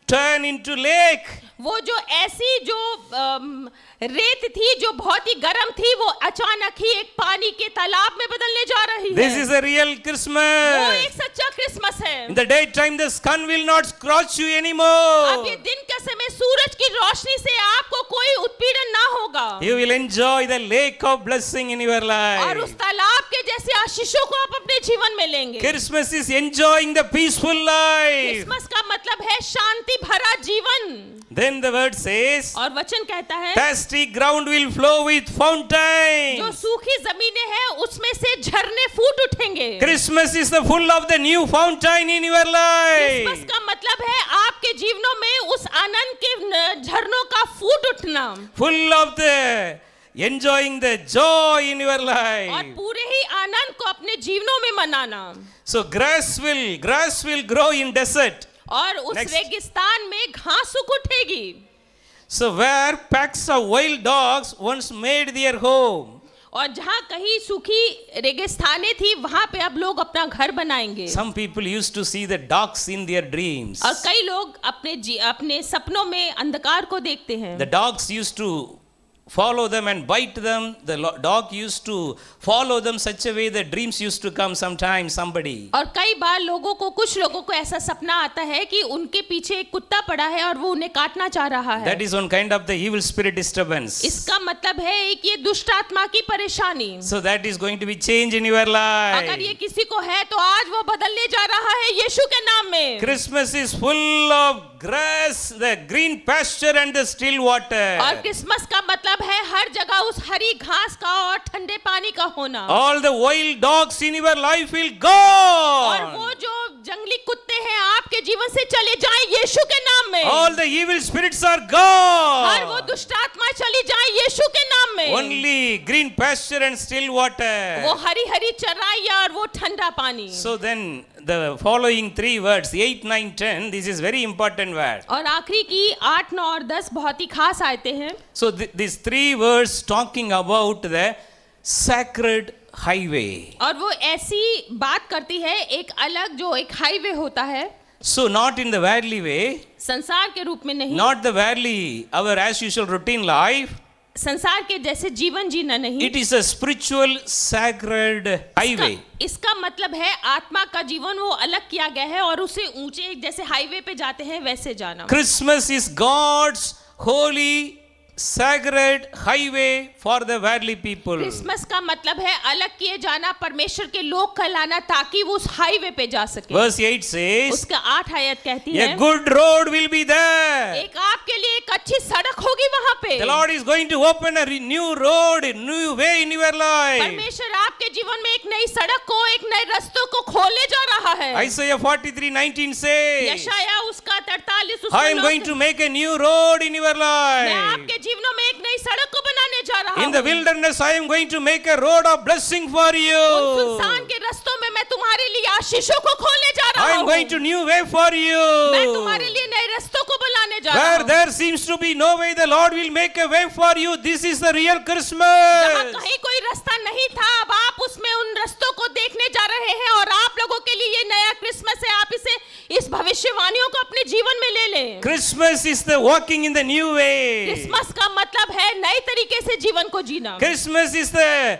turn into lake. वो जो ऐसी जो रेत थी जो बहुत ही गर्म थी वो अचानक ही एक पानी के तालाब में बदलने जा रही है। This is a real वो Christmas. एक सच्चा क्रिसमस है। In the daytime, the sun will not scorch you अब ये anymore. दिन के समय सूरज की रोशनी से आपको कोई उत्पीड़न ना होगा You will enjoy the lake of blessing in your और life. उस तालाब के जैसे आशीषों को आप अपने जीवन में लेंगे। Christmas is enjoying the peaceful life. Christmas का मतलब है शांति भरा जीवन। Then the word says, और वचन कहता है thirsty ground will flow with जो fountains. सूखी जमीनें हैं उसमें से झरने फूट उठेंगे। Christmas is the full of the new fountain in your Christmas life. का मतलब है आपके जीवनों में उस आनंद के झरनों का फूट उठना Full of the enjoying the joy in your और life. पूरे ही आनंद को अपने जीवनों में मनाना। So grass will grow in desert. और उस Next. रेगिस्तान में घास उग उठेगी So where packs of wild dogs once made their home. और जहाँ कहीं सूखी रेगिस्तानें थी वहां पे अब लोग अपना घर बनाएंगे। Some people used to see the dogs in their dreams. और कई लोग अपने सपनों में अंधकार को देखते हैं। The dogs used to follow them and bite them. The dog used to follow them such a way the dreams used to come sometimes somebody. और कई बार कुछ लोगों को ऐसा सपना आता है कि उनके पीछे एक कुत्ता पड़ा है और वो उन्हें काटना चाह रहा है। That is one kind of the evil spirit disturbance. इसका मतलब है एक ये दुष्ट आत्मा की परेशानी। So that is going to be changed in your अगर ये life. किसी को है तो आज वो बदलने जा रहा है यीशु के नाम में। Christmas is full of grass, the green pasture and the still water. और क्रिसमस का मतलब है हर जगह उस हरी घास का और ठंडे पानी का होना। All the wild dogs in your life will और go. वो जो जंगली कुत्ते हैं आपके जीवन से चले जाएं यीशु के नाम में। All the evil spirits are हर वो gone. दुष्ट आत्मा चली जाएं यीशु के नाम में। Only green pasture and still वो water. हरी हरी चराइयां और वो ठंडा पानी। So then the following three words, 8, 9, 10, this is very important word. और आखिरी की 8, 9 और 10 बहुत ही खास आयते हैं। So these three words talking about the sacred highway. और वो ऐसी बात करती है एक अलग जो एक हाईवे होता है, So not in the worldly way, संसार के रूप में नहीं, not the worldly, our as usual routine life. संसार के जैसे जीवन जीना नहीं। It is a spiritual sacred highway. इसका मतलब है आत्मा का जीवन वो अलग किया गया है और उसे ऊंचे जैसे हाईवे पे जाते हैं वैसे जाना। Christmas is God's holy sacred highway for the worldly people. Christmas का मतलब है अलग किए जाना, परमेश्वर के लोग कहलाना, ताकि वो उस हाईवे पे जा सके। Verse 8 says, उसका 8 आयत कहती है a good road will be there. एक आपके लिए एक अच्छी सड़क होगी वहां पे। The Lord is going to open a new road, a new way in your life. परमेश्वर आपके जीवन में एक नई सड़क को, एक नए रास्तों को खोलने जा रहा है। Isaiah 43:19 says, यशायाह उसका 43 I am going to make a new road in your मैं life. आपके जीवनों में एक नई सड़क को बनाने जा रहा हूँ। In the wilderness, I am going to make a road of blessing for उन you. सुनसान के रास्तों में मैं तुम्हारे लिए आशीषों को खोलने जा I रहा am हूँ। going to new way for मैं तुम्हारे you. लिए नए रास्तों को बनाने जा रहा Where हूँ। there seems to be no way, the Lord will make a way for you. This is the real जहाँ Christmas. कहीं कोई रास्ता नहीं था, अब आप उसमें उन रास्तों को देखने जा रहे हैं और आप लोगों के लिए ये नया क्रिसमस है। आप इसे, इस भविष्यवाणियों को अपने जीवन में ले लें। Christmas is the walking in the new way. Christmas का मतलब है नए तरीके से जीवन को जीना। Christmas is the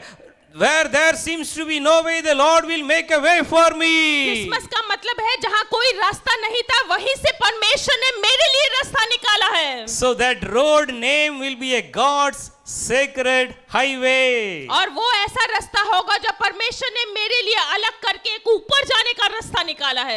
where there seems to be no way, the Lord will make a way for me. Christmas का मतलब है जहाँ कोई रास्ता नहीं था, वहीं से परमेश्वर ने मेरे लिए रास्ता निकाला है। So that road name will be a God's sacred highway. और वो ऐसा रास्ता होगा जो परमेश्वर ने मेरे लिए अलग करके एक ऊपर जाने का रास्ता निकाला है।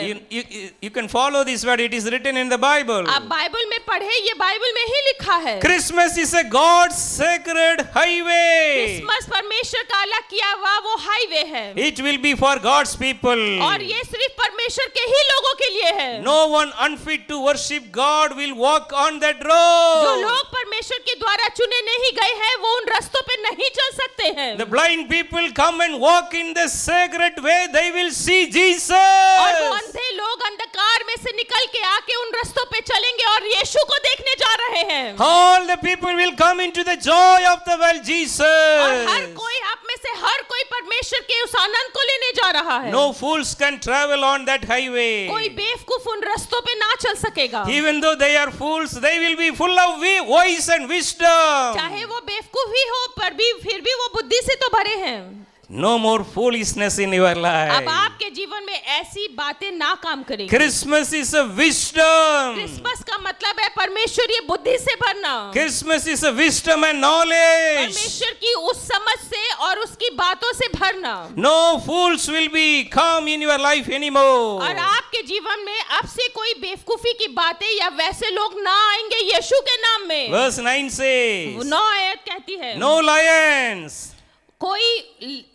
You can follow this word. It is written in the Bible. आप बाइबल में पढ़े, ये बाइबल में ही लिखा है। Christmas is a God's sacred highway. Christmas परमेश्वर का अलग किया हुआ वो हाईवे है It will be for God's people. और ये सिर्फ परमेश्वर के ही लोगों के लिए है। No one unfit to worship God will walk on that जो road. लोग परमेश्वर के द्वारा चुने नहीं गए हैं वो उन रास्तों पे नहीं चल सकते हैं। The blind people come and walk in the sacred way. They will see Jesus. और वो अंधे लोग अंधकार में से निकल के आके उन रास्तों पे चलेंगे और यीशु को देखने जा रहे हैं। All the people will come into the joy of the world, Jesus. और हर कोई, आप में से हर कोई परमेश्वर के उस आनंद को लेने जा रहा है। No fools can travel on that highway. कोई बेवकूफ उन रास्तों पे ना चल सकेगा। Even though they are fools, they will be full of wise and wisdom. चाहे वो बेवकूफ ही हो पर भी फिर भी वो बुद्धि से तो भरे हैं। No more foolishness in your अब life. आपके जीवन में ऐसी बातें ना काम करेंगी। Christmas is a wisdom. Christmas का मतलब है परमेश्वरीय बुद्धि से भरना। Christmas is a wisdom and knowledge. परमेश्वर की उस समझ से और उसकी बातों से भरना। No fools will be come in your life anymore. और आपके जीवन में अब से कोई बेवकूफी की बातें या वैसे लोग ना आएंगे यीशु के नाम में। Verse 9 says, 9 आयत कहती है, no lions,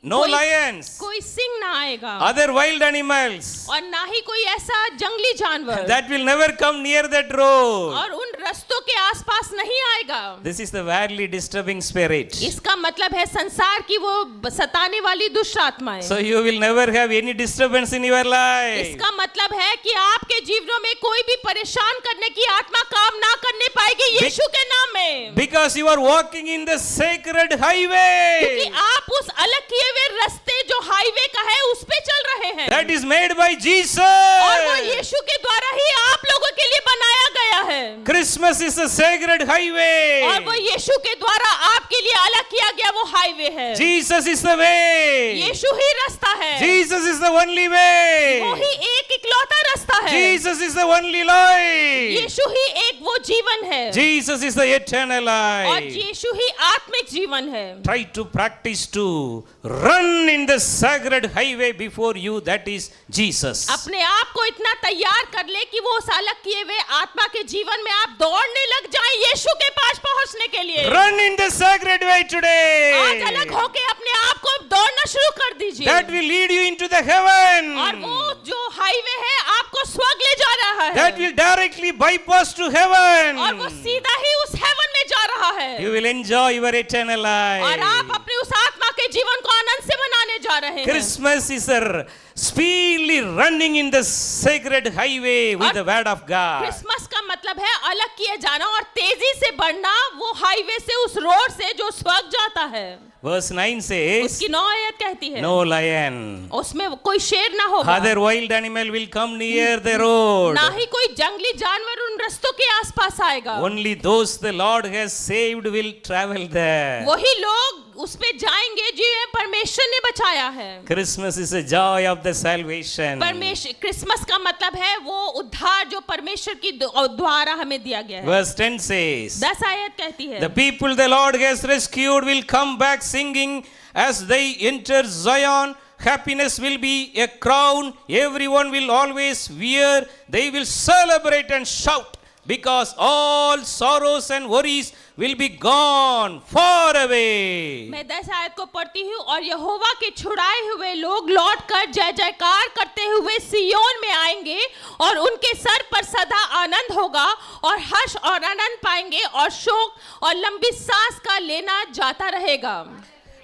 no lions, कोई सिंह ना आएगा, other wild animals और ना ही कोई ऐसा जंगली जानवर that will never come near that road. और उन रस्तों के आसपास नहीं आएगा। This is the badly disturbing spirit. इसका मतलब है संसार की वो सताने वाली दुष्ट आत्माएं। So you will never have any disturbance in your life. इसका मतलब है कि आपके जीवनों में कोई भी परेशान करने की आत्मा काम ना करने पाएगी यीशु के नाम में। Because you are walking in the sacred highway. क्योंकि आप उस अलग किए हुए रास्ते जो हाईवे का है उस पे चल रहे हैं। That is made by Jesus. और वो यीशु के द्वारा ही आप लोगों के लिए बनाया गया है। Christmas is a sacred highway. और वो यीशु के द्वारा आपके लिए अलग किया गया वो हाईवे है। Jesus is the way. यीशु ही रास्ता है। Jesus is the only way. वो ही एक इकलौता रास्ता है। Jesus is the only life. यीशु ही एक वो जीवन है। Jesus is the eternal और life. यीशु ही आत्मिक जीवन है। Try to practice to run in the sacred highway before you, that is Jesus. अपने आप को इतना तैयार कर ले कि वो उस अलग किए हुए आत्मा के जीवन में आप दौड़ने लग जाएं यीशु के पास पहुंचने के लिए। Run in the sacred way आज today. अलग होके अपने आप को दौड़ना शुरू कर दीजिए। That will lead you into the heaven. और वो जो हाईवे है आपको स्वर्ग ले जा रहा है। That will directly bypass to heaven. और वो सीधा ही उस हेवन में जा रहा है। You will enjoy your eternal life. और आप अपने उस आत्मा के जीवन को आनंद से मनाने जा रहे हैं। Christmas is a speedily running in the sacred highway with the word of God. Christmas का मतलब है अलग किए जाना और तेजी से बढ़ना वो हाईवे से उस रोड से जो स्वर्ग जाता है। Verse 9 says, उसकी 9 आयत कहती है, no lion, उसमें कोई शेर ना होगा, other wild animal will come near the road. ना ही कोई जंगली जानवर उन रास्तों के आसपास आएगा। Only those the Lord has saved will travel there. वही लोग उस पे जाएंगे जिन्हें परमेश्वर ने बचाया है। Christmas is a joy of the salvation. परमेश्वर क्रिसमस का मतलब है वो उद्धार जो परमेश्वर की द्वारा हमें दिया गया है। Verse 10 says, 10 आयत कहती है, the people the Lord has rescued will come back singing as they enter Zion. Happiness will be a crown everyone will always wear. They will celebrate and shout because all sorrows and worries will be gone far away. मैं 10 आयत को पढ़ती हूँ, और यहोवा के छुड़ाए हुए लोग लौट कर जय जयकार करते हुए सियोन में आएंगे और उनके सर पर सदा आनंद होगा और हर्ष और आनंद पाएंगे और शोक और लंबी सांस का लेना जाता रहेगा।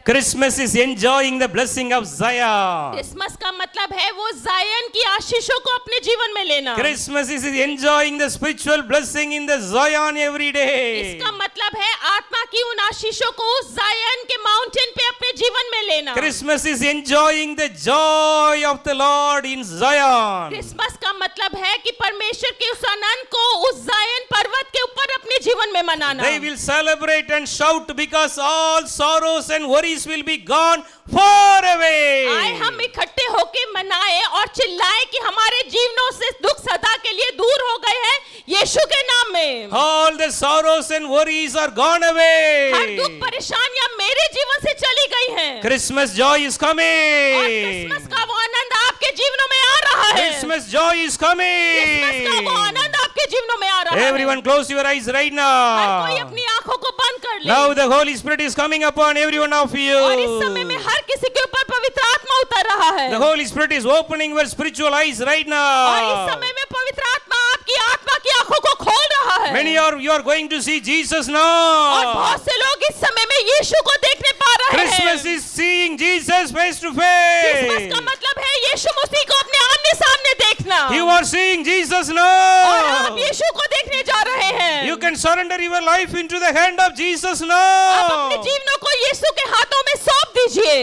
Christmas is enjoying the blessing of Zion. Christmas का मतलब है वो जायन की आशीषों को अपने जीवन में लेना। Christmas is enjoying the spiritual blessing in the Zion every day. इसका मतलब है आत्मा की उन आशीषों को उस जायन के माउंटेन पे अपने जीवन में लेना। Christmas is enjoying the joy of the Lord in Zion. Christmas का मतलब है कि परमेश्वर के उस आनंद को उस जायन पर्वत के ऊपर अपने जीवन में मनाना। They will celebrate and shout because all sorrows and worries will be gone far away. आए हम इकट्ठे होके मनाए और चिल्लाए कि हमारे जीवनों से दुख सदा के लिए दूर हो गए हैं यीशु के नाम में। All the sorrows and worries are gone her away. दुख परेशानियां मेरे जीवन से चली गई हैं। Christmas joy is और coming. क्रिसमस का वो आनंद आपके जीवनों में आ रहा है। Christmas joy is क्रिसमस का वो coming. आनंद आपके जीवनों में आ रहा है। Everyone close your eyes right हर कोई now. अपनी आंखों को बंद कर ले। Now the Holy Spirit is coming upon every one of और इस समय में you. हर किसी के ऊपर पवित्र आत्मा उतर रहा है। The Holy Spirit is opening your spiritual eyes right और इस now. समय में पवित्र आत्मा आपकी आत्मा की आंखों को खोल रहा है। Many are you are going to see Jesus और now. बहुत से लोग इस समय में यीशु को देखने पा रहे हैं। Christmas is seeing Jesus face to Christmas face. का मतलब है यीशु मसीह को अपने आमने सामने देखना। You are seeing Jesus और आप now. यीशु को देखने जा रहे हैं। You can surrender your life into the hand of Jesus आप अपने now. जीवनों को यीशु के हाथों में सौंप दीजिए।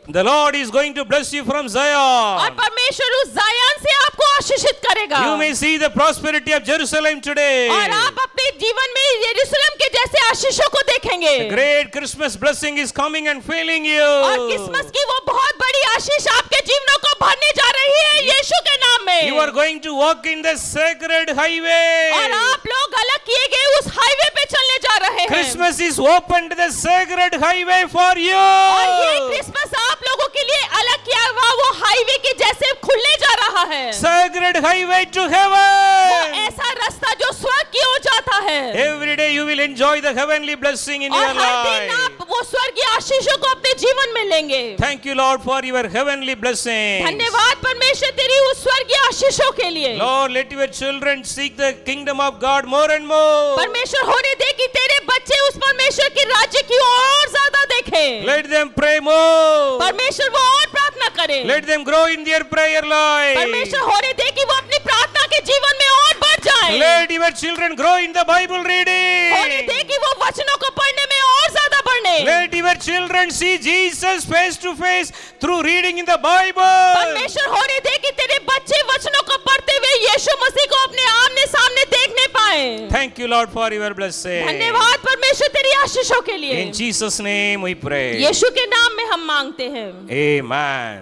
The Lord is going to bless you from और Zion. परमेश्वर उस जायन से आपको आशीषित करेगा। You may see the prosperity of Jerusalem today. और आप अपने जीवन में यरूशलेम के जैसे आशीषों को देखेंगे। The great Christmas blessing is coming and filling और you. क्रिसमस की वो बहुत बड़ी आशीष आपके जीवनों को भरने जा रही है यीशु के नाम में। में You are going to walk in the sacred highway. और आप लोग अलग किए गए उस हाईवे पे चलने जा रहे हैं। Christmas is opened the sacred highway for you. और ये क्रिसमस आप लोगों के लिए अलग किया हुआ वो हाईवे के जैसे खुलने जा रहा है। Sacred highway to वो heaven. ऐसा रास्ता जो स्वर्ग की ओर जाता है। Every day you will enjoy the heavenly blessing in और your हर दिन life. आप वो स्वर्गीय आशीषों को अपने जीवन में लेंगे। Thank you, Lord, for your heavenly blessing. धन्यवाद परमेश्वर तेरी उस स्वर्गीय आशीषों के लिए। Lord, let your children seek the kingdom of God more and more. परमेश्वर होने दे कि तेरे बच्चे उस परमेश्वर के राज्य की ओर ज्यादा देखें। Let them pray more. परमेश्वर वो और प्रार्थना करे। Let them grow in their prayer life. परमेश्वर होने दे कि वो अपनी प्रार्थना के जीवन में और बढ़ जाए। Let your children grow in the Bible होने reading. दे कि वो वचनों को पढ़ने में और ज्यादा बढ़ने। Let your children see Jesus face to face through reading in the Bible. परमेश्वर होने दे कि तेरे बच्चे वचनों को पढ़ते हुए यीशु मसीह को अपने आमने सामने देखने पाए। Thank you, Lord, for your blessing. धन्यवाद परमेश्वर तेरी आशीषों के लिए। In Jesus' name we pray. यीशु के नाम में हम मांगते हैं। Amen.